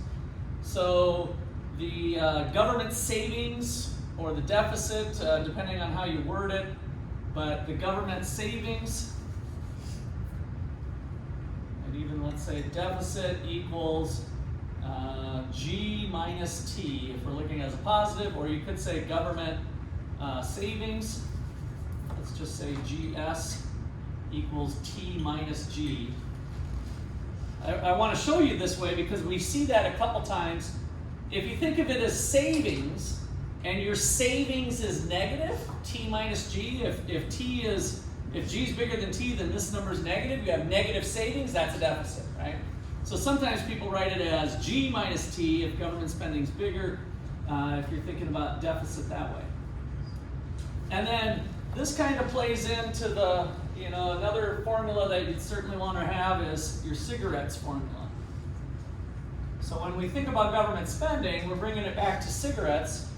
So the government savings or the deficit, depending on how you word it, but the government savings, and even let's say deficit equals G minus T if we're looking as a positive, or you could say government savings, let's just say GS equals T minus G. I want to show you this way because we see that a couple times. If you think of it as savings and your savings is negative, T minus G, if G is bigger than T, then this number is negative. You have negative savings, that's a deficit, right? So sometimes people write it as G minus T if government spending is bigger, if you're thinking about deficit that way. And then this kind of plays into the, another formula that you'd certainly want to have is your cigarettes formula. So when we think about government spending, we're bringing it back to cigarettes.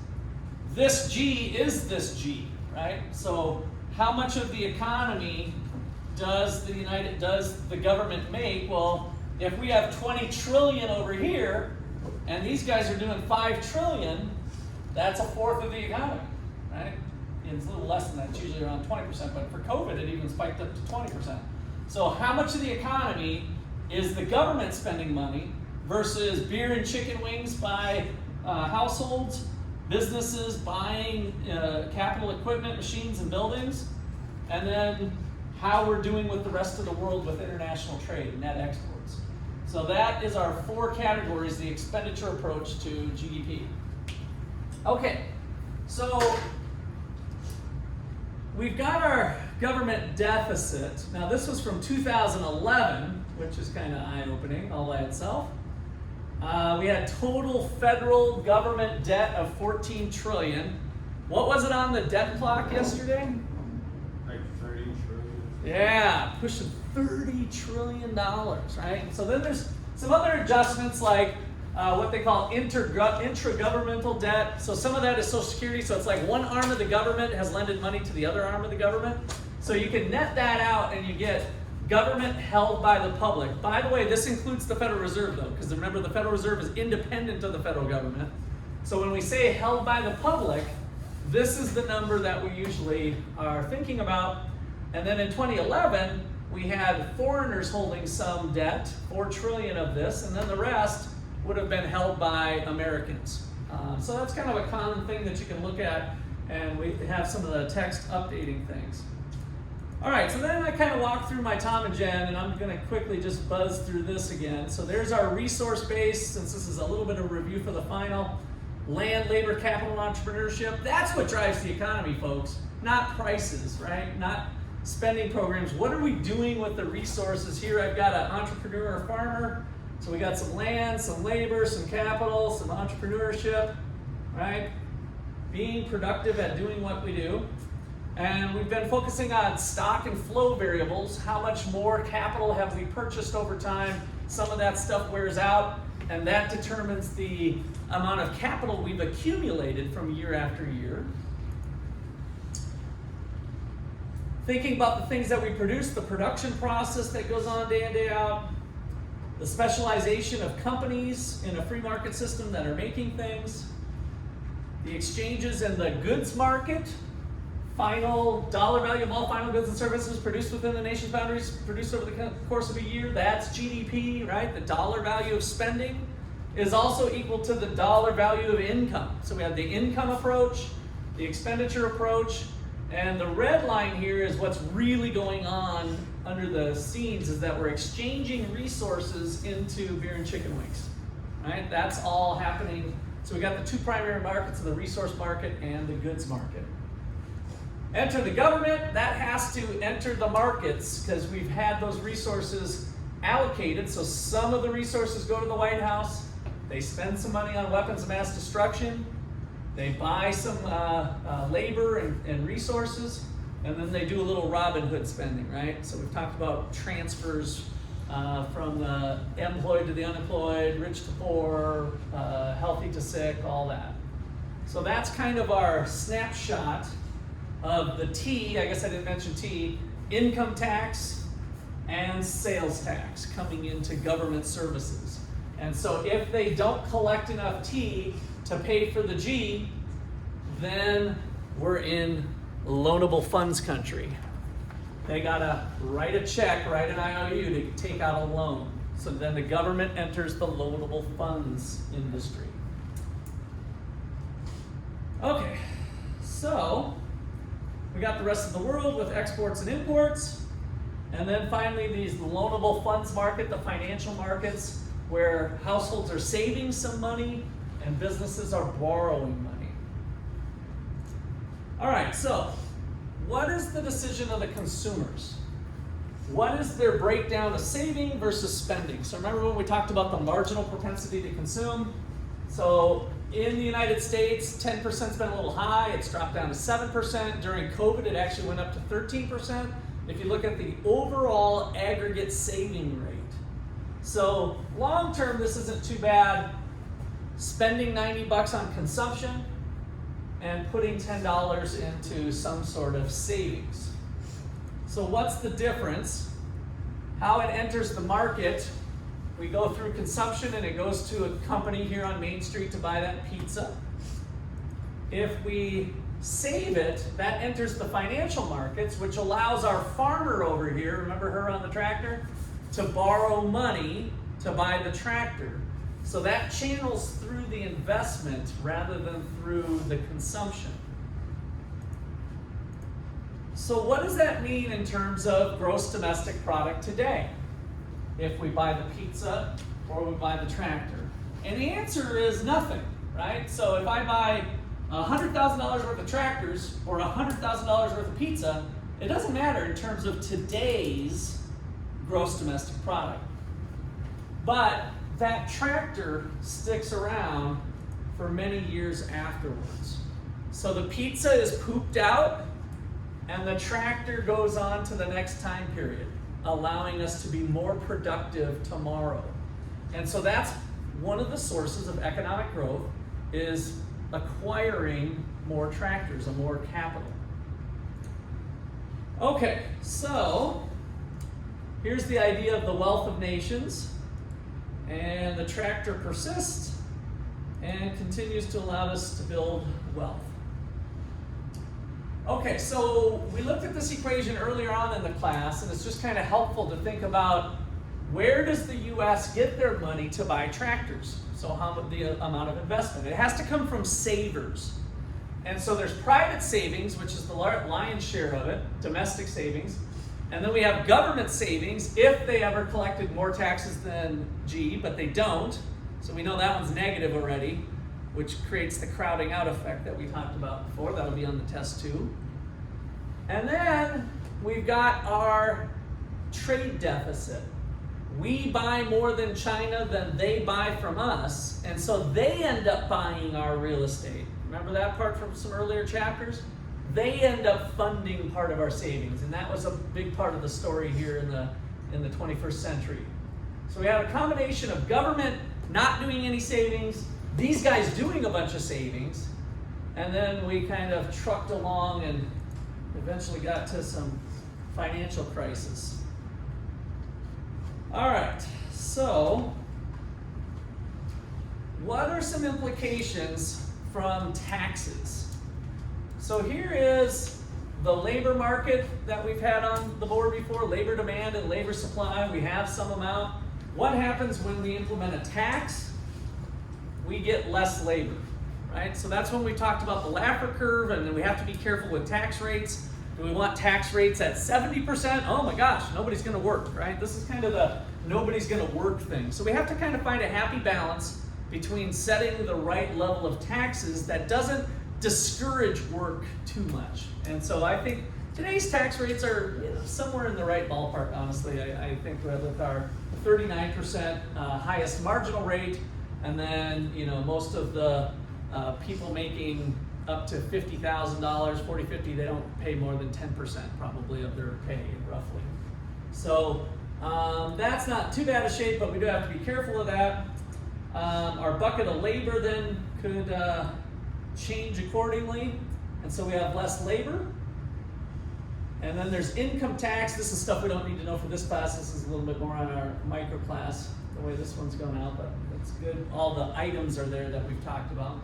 This G is this G, right? So how much of the economy does the government make? Well, if we have 20 trillion over here, and these guys are doing 5 trillion, that's a fourth of the economy, right? It's a little less than that, it's usually around 20%, but for COVID it even spiked up to 20%. So how much of the economy is the government spending money versus beer and chicken wings by households, businesses buying capital equipment, machines and buildings, and then how we're doing with the rest of the world with international trade, net exports. So that is our 4 categories, the expenditure approach to GDP. Okay, so we've got our government deficit. Now this was from 2011, which is kind of eye-opening all by itself. We had total federal government debt of 14 trillion. What was it on the debt clock yesterday? Like 30 trillion. Yeah, pushing $30 trillion, right? So then there's some other adjustments like what they call intra-governmental debt. So some of that is Social Security. So it's like one arm of the government has lended money to the other arm of the government. So you can net that out and you get government held by the public. By the way, this includes the Federal Reserve though, because remember the Federal Reserve is independent of the federal government. So when we say held by the public, this is the number that we usually are thinking about. And then in 2011, we had foreigners holding some debt, 4 trillion of this, and then the rest would have been held by Americans. So that's kind of a common thing that you can look at, and we have some of the text updating things. All right, so then I kind of walk through my Tom and Jen, and I'm going to quickly just buzz through this again. So there's our resource base, since this is a little bit of a review for the final. Land, labor, capital, and entrepreneurship. That's what drives the economy, folks, not prices, right? Not spending programs. What are we doing with the resources here? I've got an entrepreneur or farmer. So we got some land, some labor, some capital, some entrepreneurship, right? Being productive at doing what we do. And we've been focusing on stock and flow variables. How much more capital have we purchased over time? Some of that stuff wears out, and that determines the amount of capital we've accumulated from year after year. Thinking about the things that we produce, the production process that goes on day in, day out, the specialization of companies in a free market system that are making things, the exchanges and the goods market, final dollar value of all final goods and services produced within the nation's boundaries, produced over the course of a year, that's GDP, right? The dollar value of spending is also equal to the dollar value of income. So we have the income approach, the expenditure approach, and the red line here is what's really going on under the scenes is that we're exchanging resources into beer and chicken wings, right? That's all happening So we got the two primary markets of the resource market and the goods market. Enter the government, that has to enter the markets because we've had those resources allocated. So some of the resources go to the White House, they spend some money on weapons of mass destruction, they buy some labor and resources, and then they do a little Robin Hood spending, right? So we've talked about transfers from the employed to the unemployed, rich to poor, healthy to sick, all that. So that's kind of our snapshot of the T, I guess I didn't mention T, income tax and sales tax coming into government services. And so if they don't collect enough T to pay for the G, then we're in loanable funds country. They gotta write a check, write an IOU to take out a loan. So then the government enters the loanable funds industry. Okay, so we got the rest of the world with exports and imports. And then finally these loanable funds market, the financial markets, where households are saving some money and businesses are borrowing money. All right, so what is the decision of the consumers? What is their breakdown of saving versus spending? So remember when we talked about the marginal propensity to consume? So in the United States, 10%'s been a little high. It's dropped down to 7%. During COVID, it actually went up to 13%. If you look at the overall aggregate saving rate. So long term, this isn't too bad. Spending $90 on consumption and putting $10 into some sort of savings. So what's the difference? How it enters the market, we go through consumption and it goes to a company here on Main Street to buy that pizza. If we save it, that enters the financial markets, which allows our farmer over here, remember her on the tractor, to borrow money to buy the tractor. So that channels through the investment rather than through the consumption. So what does that mean in terms of gross domestic product today? If we buy the pizza or we buy the tractor? And the answer is nothing, right? So if I buy $100,000 worth of tractors or $100,000 worth of pizza, it doesn't matter in terms of today's gross domestic product. But that tractor sticks around for many years afterwards. So the pizza is pooped out and the tractor goes on to the next time period, allowing us to be more productive tomorrow. And so that's one of the sources of economic growth, is acquiring more tractors and more capital. Okay, so here's the idea of the wealth of nations. And the tractor persists and continues to allow us to build wealth. Okay, so we looked at this equation earlier on in the class, and it's just kind of helpful to think about where does the US get their money to buy tractors? So how much the amount of investment? It has to come from savers. And so there's private savings, which is the lion's share of it, domestic savings. And then we have government savings if they ever collected more taxes than G, but they don't. So we know that one's negative already, which creates the crowding out effect that we talked about before. That'll be on the test too. And then we've got our trade deficit. We buy more than China than they buy from us, and so they end up buying our real estate. Remember that part from some earlier chapters? They end up funding part of our savings, and that was a big part of the story here in the 21st century. So we have a combination of government not doing any savings, these guys doing a bunch of savings, and then we kind of trucked along and eventually got to some financial crisis. All right, so what are some implications from taxes? So here is the labor market that we've had on the board before, labor demand and labor supply. We have some amount. What happens when we implement a tax? We get less labor, right? So that's when we talked about the Laffer curve, and then we have to be careful with tax rates. Do we want tax rates at 70%? Oh my gosh, nobody's gonna work, right? This is kind of the nobody's gonna work thing. So we have to kind of find a happy balance between setting the right level of taxes that doesn't discourage work too much. And so I think today's tax rates are somewhere in the right ballpark, honestly. I think with our 39% highest marginal rate, and then most of the people making up to $50,000, 40, 50, they don't pay more than 10% probably of their pay, roughly. So that's not too bad a shape, but we do have to be careful of that. Our bucket of labor then could change accordingly, and so we have less labor. And then there's income tax. This is stuff we don't need to know for this class. This is a little bit more on our micro class, the way this one's going out, but it's good. All the items are there that we've talked about.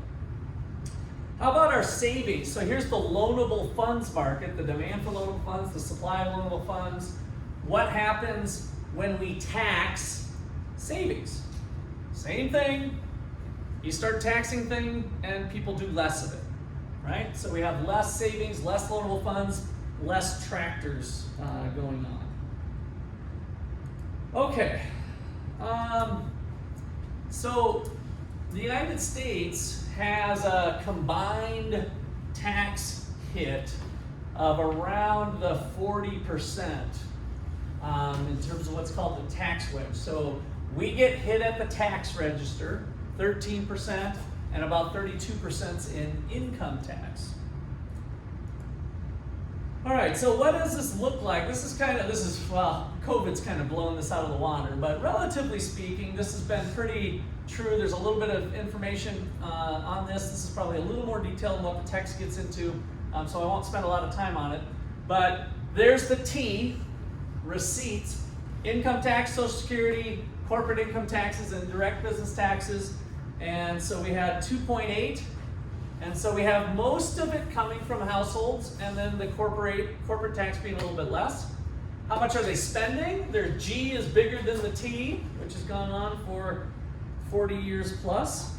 How about our savings? So here's the loanable funds market, the demand for loanable funds, the supply of loanable funds. What happens when we tax savings? Same thing. You start taxing things and people do less of it, right? So we have less savings, less loanable funds, less tractors going on. Okay. So the United States has a combined tax hit of around the 40% in terms of what's called the tax wedge. So we get hit at the tax register, 13%, and about 32% in income tax. All right, so what does this look like? COVID's kind of blown this out of the water, but relatively speaking, this has been pretty true. There's a little bit of information on this. This is probably a little more detailed than what the text gets into, so I won't spend a lot of time on it. But there's the T, receipts, income tax, Social Security, corporate income taxes, and direct business taxes. And so we had 2.8. And so we have most of it coming from households, and then the corporate tax being a little bit less. How much are they spending? Their G is bigger than the T, which has gone on for 40 years plus.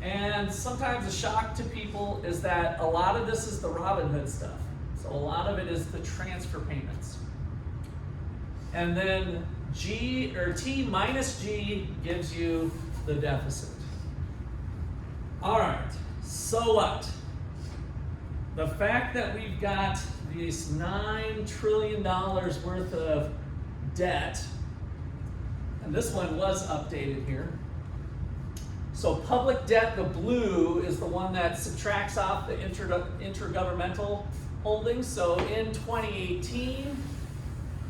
And sometimes a shock to people is that a lot of this is the Robin Hood stuff. So a lot of it is the transfer payments. And then T minus G gives you the deficit. All right. So what? The fact that we've got this $9 trillion worth of debt, and this one was updated here. So public debt, the blue, is the one that subtracts off the intra-governmental holdings. So in 2018,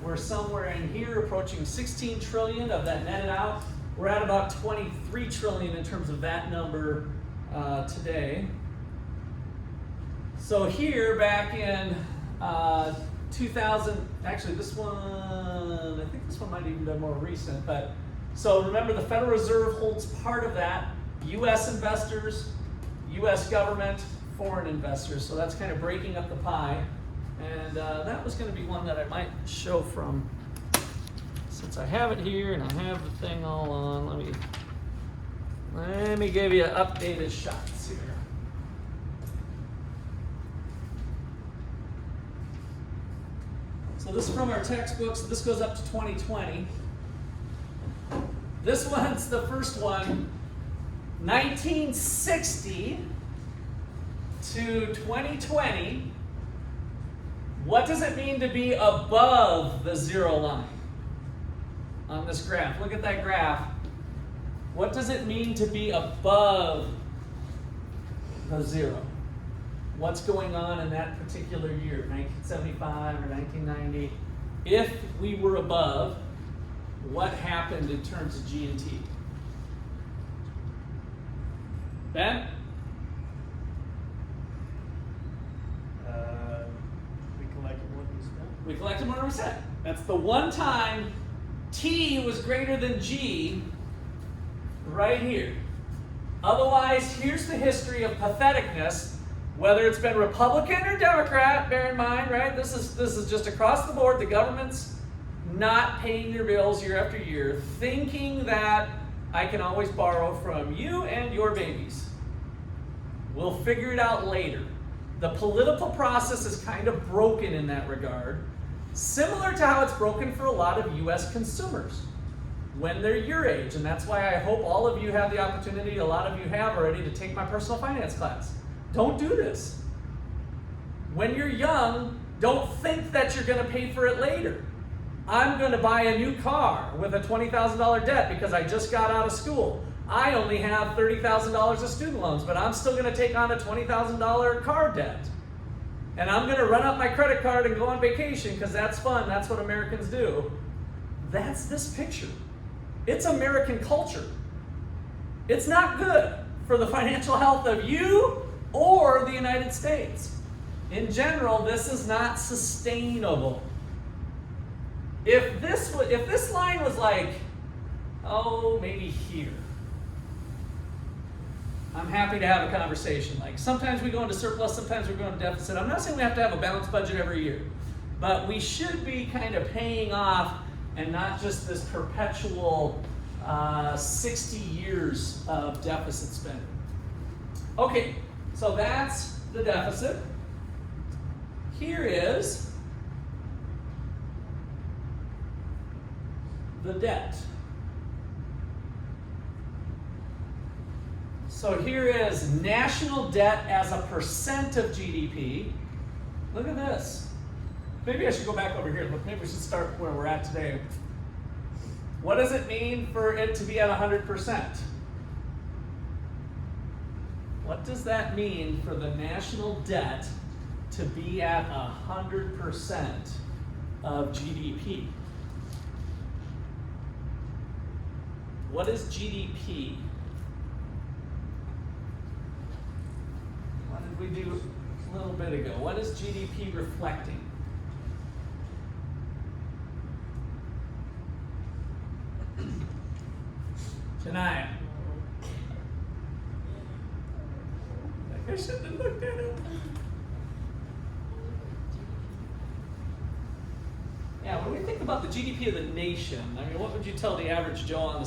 we're somewhere in here approaching 16 trillion of that netted out. We're at about 23 trillion in terms of that number today. So here back in 2000, actually this one, I think this one might even be more recent, but so remember the Federal Reserve holds part of that, US investors, US government, foreign investors, so that's kind of breaking up the pie. And that was going to be one that I might show from, since I have it here and I have the thing all on, let me give you updated shots here. So this is from our textbooks. This goes up to 2020. This one's the first one, 1960 to 2020. What does it mean to be above the zero line on this graph? Look at that graph. What does it mean to be above the zero? What's going on in that particular year, 1975 or 1990? If we were above, what happened in terms of G&T? Ben? We collected what we spent. We collected 100%. That's the one time T was greater than G right here. Otherwise, here's the history of patheticness, whether it's been Republican or Democrat, bear in mind, right? This is just across the board. The government's not paying their bills year after year, thinking that I can always borrow from you and your babies. We'll figure it out later. The political process is kind of broken in that regard, similar to how it's broken for a lot of US consumers. when they're your age. And that's why I hope all of you have the opportunity, a lot of you have already, to take my personal finance class. Don't do this. When you're young, don't think that you're going to pay for it later. I'm going to buy a new car with a $20,000 debt because I just got out of school. I only have $30,000 of student loans, but I'm still going to take on a $20,000 car debt. And I'm going to run up my credit card and go on vacation because that's fun. That's what Americans do. That's this picture. It's American culture. It's not good for the financial health of you or the United States. In general, this is not sustainable. If this line was like, oh, maybe here, I'm happy to have a conversation. Like, sometimes we go into surplus, sometimes we go into deficit. I'm not saying we have to have a balanced budget every year, but we should be kind of paying off and not just this perpetual 60 years of deficit spending. Okay, so that's the deficit. Here is the debt. So here is national debt as a percent of GDP. Look at this. Maybe I should go back over here. Maybe we should start where we're at today. What does it mean for it to be at 100%? What does that mean for the national debt to be at 100% of GDP? What is GDP? What did we do a little bit ago? What is GDP reflecting? Tonight. I shouldn't have looked at it. Yeah, when we think about the GDP of the nation, I mean, what would you tell the average Joe on the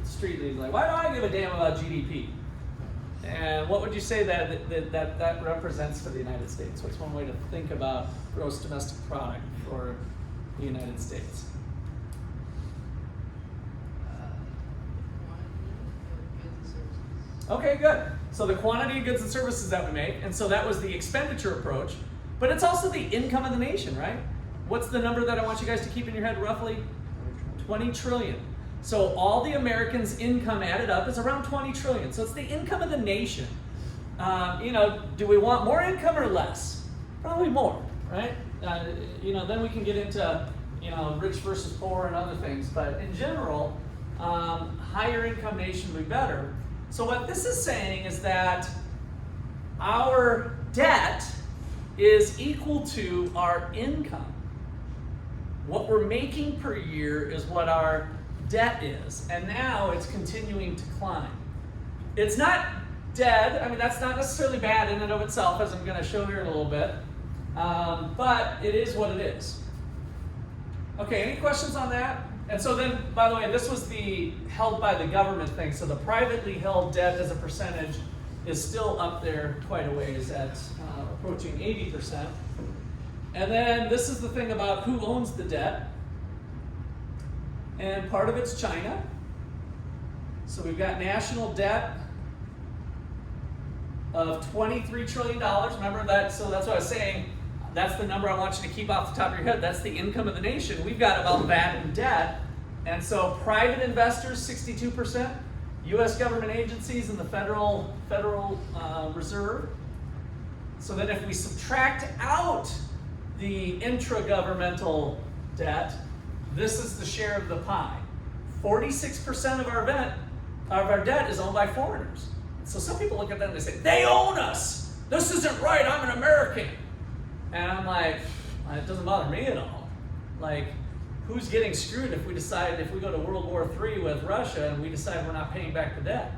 street? He's like, why do I give a damn about GDP? And what would you say that represents for the United States? What's one way to think about gross domestic product for the United States? Okay, good. So the quantity of goods and services that we make, and so that was the expenditure approach, but it's also the income of the nation, right? What's the number that I want you guys to keep in your head roughly? 20 trillion. So all the Americans' income added up is around 20 trillion. So it's the income of the nation. Do we want more income or less? Probably more, right? Then we can get into, rich versus poor and other things. But in general, higher income nation would be better. So what this is saying is that our debt is equal to our income. What we're making per year is what our debt is, and now it's continuing to climb. It's not dead. I mean, that's not necessarily bad in and of itself, as I'm going to show here in a little bit, but it is what it is. Okay, any questions on that? And so then, by the way, this was the held by the government thing, so the privately held debt as a percentage is still up there quite a ways at approaching 80%. And then this is the thing about who owns the debt. And part of it's China. So we've got national debt of $23 trillion. Remember that? So that's what I was saying. That's the number I want you to keep off the top of your head. That's the income of the nation. We've got about that in debt. And so private investors, 62%. U.S. government agencies and the Federal Reserve. So then if we subtract out the intra-governmental debt, this is the share of the pie. 46% of our debt is owned by foreigners. So some people look at that and they say, they own us. This isn't right. I'm an American. And I'm like, it doesn't bother me at all. Like, who's getting screwed if we go to World War III with Russia and we decide we're not paying back the debt?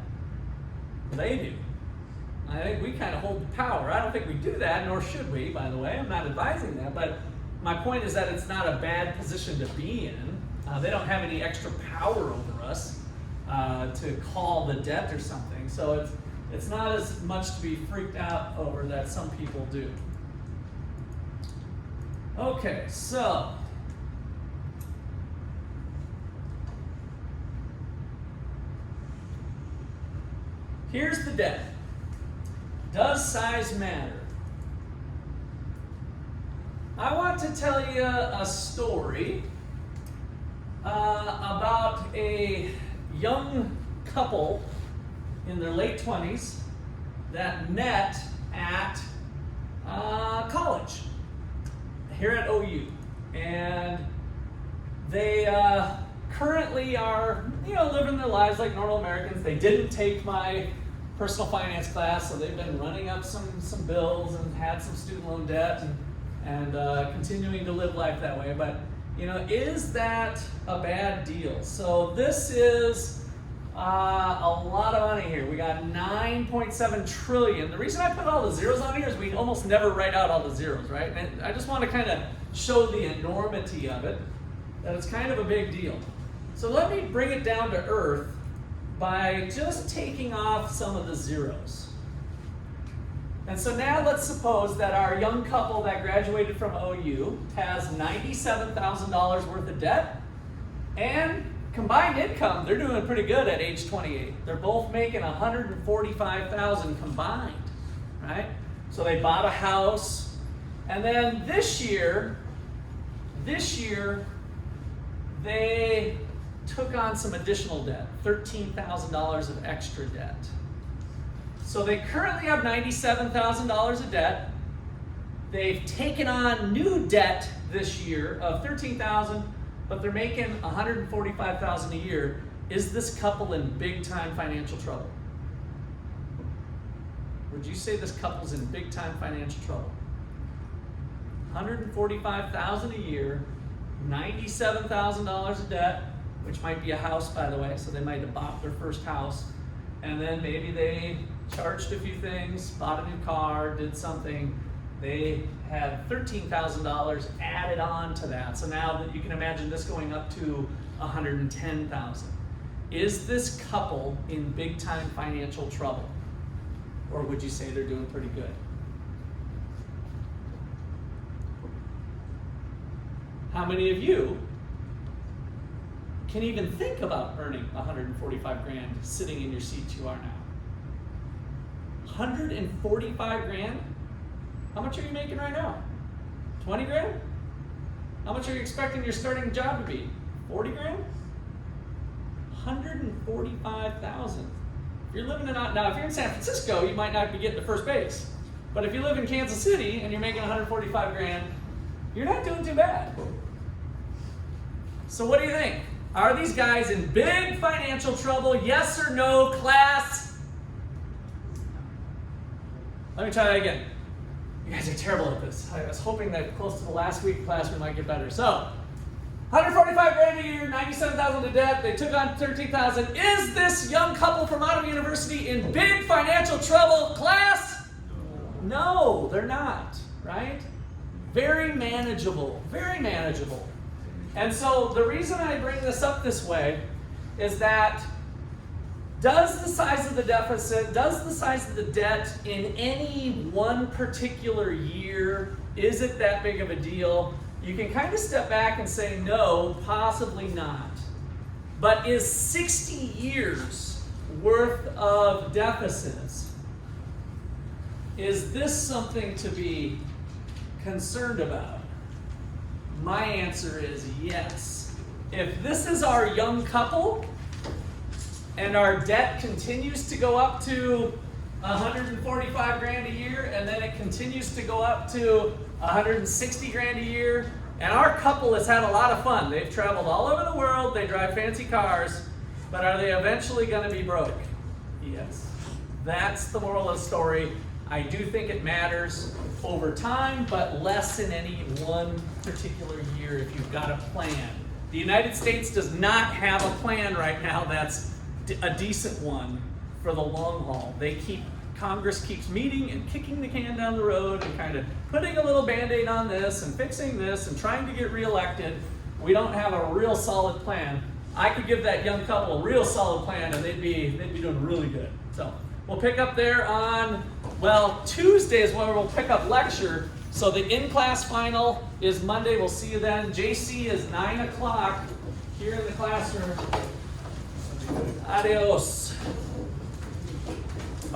They do. I think we kind of hold the power. I don't think we do that, nor should we, by the way. I'm not advising that, but my point is that it's not a bad position to be in. They don't have any extra power over us to call the debt or something. So it's not as much to be freaked out over that some people do. Okay, so Here's the debt. Does size matter? I want to tell you a story about a young couple in their late 20s that met at college here at OU. And they currently are, living their lives like normal Americans. They didn't take my personal finance class, so they've been running up some bills and had some student loan debt and continuing to live life that way. But, is that a bad deal? So this is a lot of money here. We got 9.7 trillion. The reason I put all the zeros on here is we almost never write out all the zeros, right? And I just want to kind of show the enormity of it, that it's kind of a big deal. So let me bring it down to earth by just taking off some of the zeros. And so now let's suppose that our young couple that graduated from OU has $97,000 worth of debt, and combined income, they're doing pretty good at age 28. They're both making $145,000 combined, right? So they bought a house, and then this year, they took on some additional debt, $13,000 of extra debt. So they currently have $97,000 of debt. They've taken on new debt this year of $13,000, but they're making $145,000 a year. Is this couple in big time financial trouble? Would you say this couple's in big time financial trouble? $145,000 a year, $97,000 of debt, which might be a house, by the way, so they might have bought their first house, and then maybe they charged a few things, bought a new car, did something. They had $13,000 added on to that. So now that you can imagine this going up to $110,000. Is this couple in big time financial trouble? Or would you say they're doing pretty good? How many of you can even think about earning $145,000 sitting in your seat you are now? $145,000? How much are you making right now? $20,000? How much are you expecting your starting job to be? $40,000? $145,000. If you're living now, if you're in San Francisco, you might not be getting to first base. But if you live in Kansas City and you're making $145,000, you're not doing too bad. So what do you think? Are these guys in big financial trouble? Yes or no, class? Let me try that again. You guys are terrible at this. I was hoping that close to the last week class we might get better. So, $145,000 a year, $97,000 of debt. They took on $13,000. Is this young couple from Ottawa University in big financial trouble, class? No, they're not, right? Very manageable, very manageable. And so the reason I bring this up this way is that does the size of the deficit, does the size of the debt in any one particular year, is it that big of a deal? You can kind of step back and say, no, possibly not. But is 60 years worth of deficits, is this something to be concerned about? My answer is yes. If this is our young couple and our debt continues to go up to $145,000 a year, and then it continues to go up to $160,000 a year, and our couple has had a lot of fun. They've traveled all over the world, they drive fancy cars, but are they eventually going to be broke? Yes. That's the moral of the story. I do think it matters over time, but less in any one particular year if you've got a plan. The United States does not have a plan right now that's a decent one for the long haul. Congress keeps meeting and kicking the can down the road and kind of putting a little Band-Aid on this and fixing this and trying to get reelected. We don't have a real solid plan. I could give that young couple a real solid plan and they'd be doing really good. So we'll pick up there on, Tuesday is when we'll pick up lecture. So the in-class final is Monday. We'll see you then. JC is 9 o'clock here in the classroom. Adios.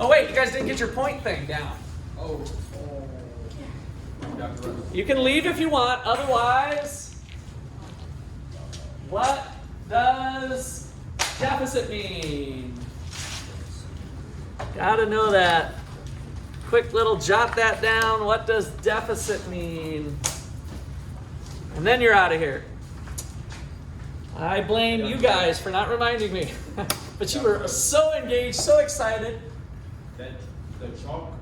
Oh wait, you guys didn't get your point thing down. Oh. Got the rest. You can leave if you want, otherwise, what does deficit mean? Gotta know that. Quick little jot that down. What does deficit mean? And then you're out of here. I blame you guys for not reminding me. But you were so engaged, so excited. That the chalk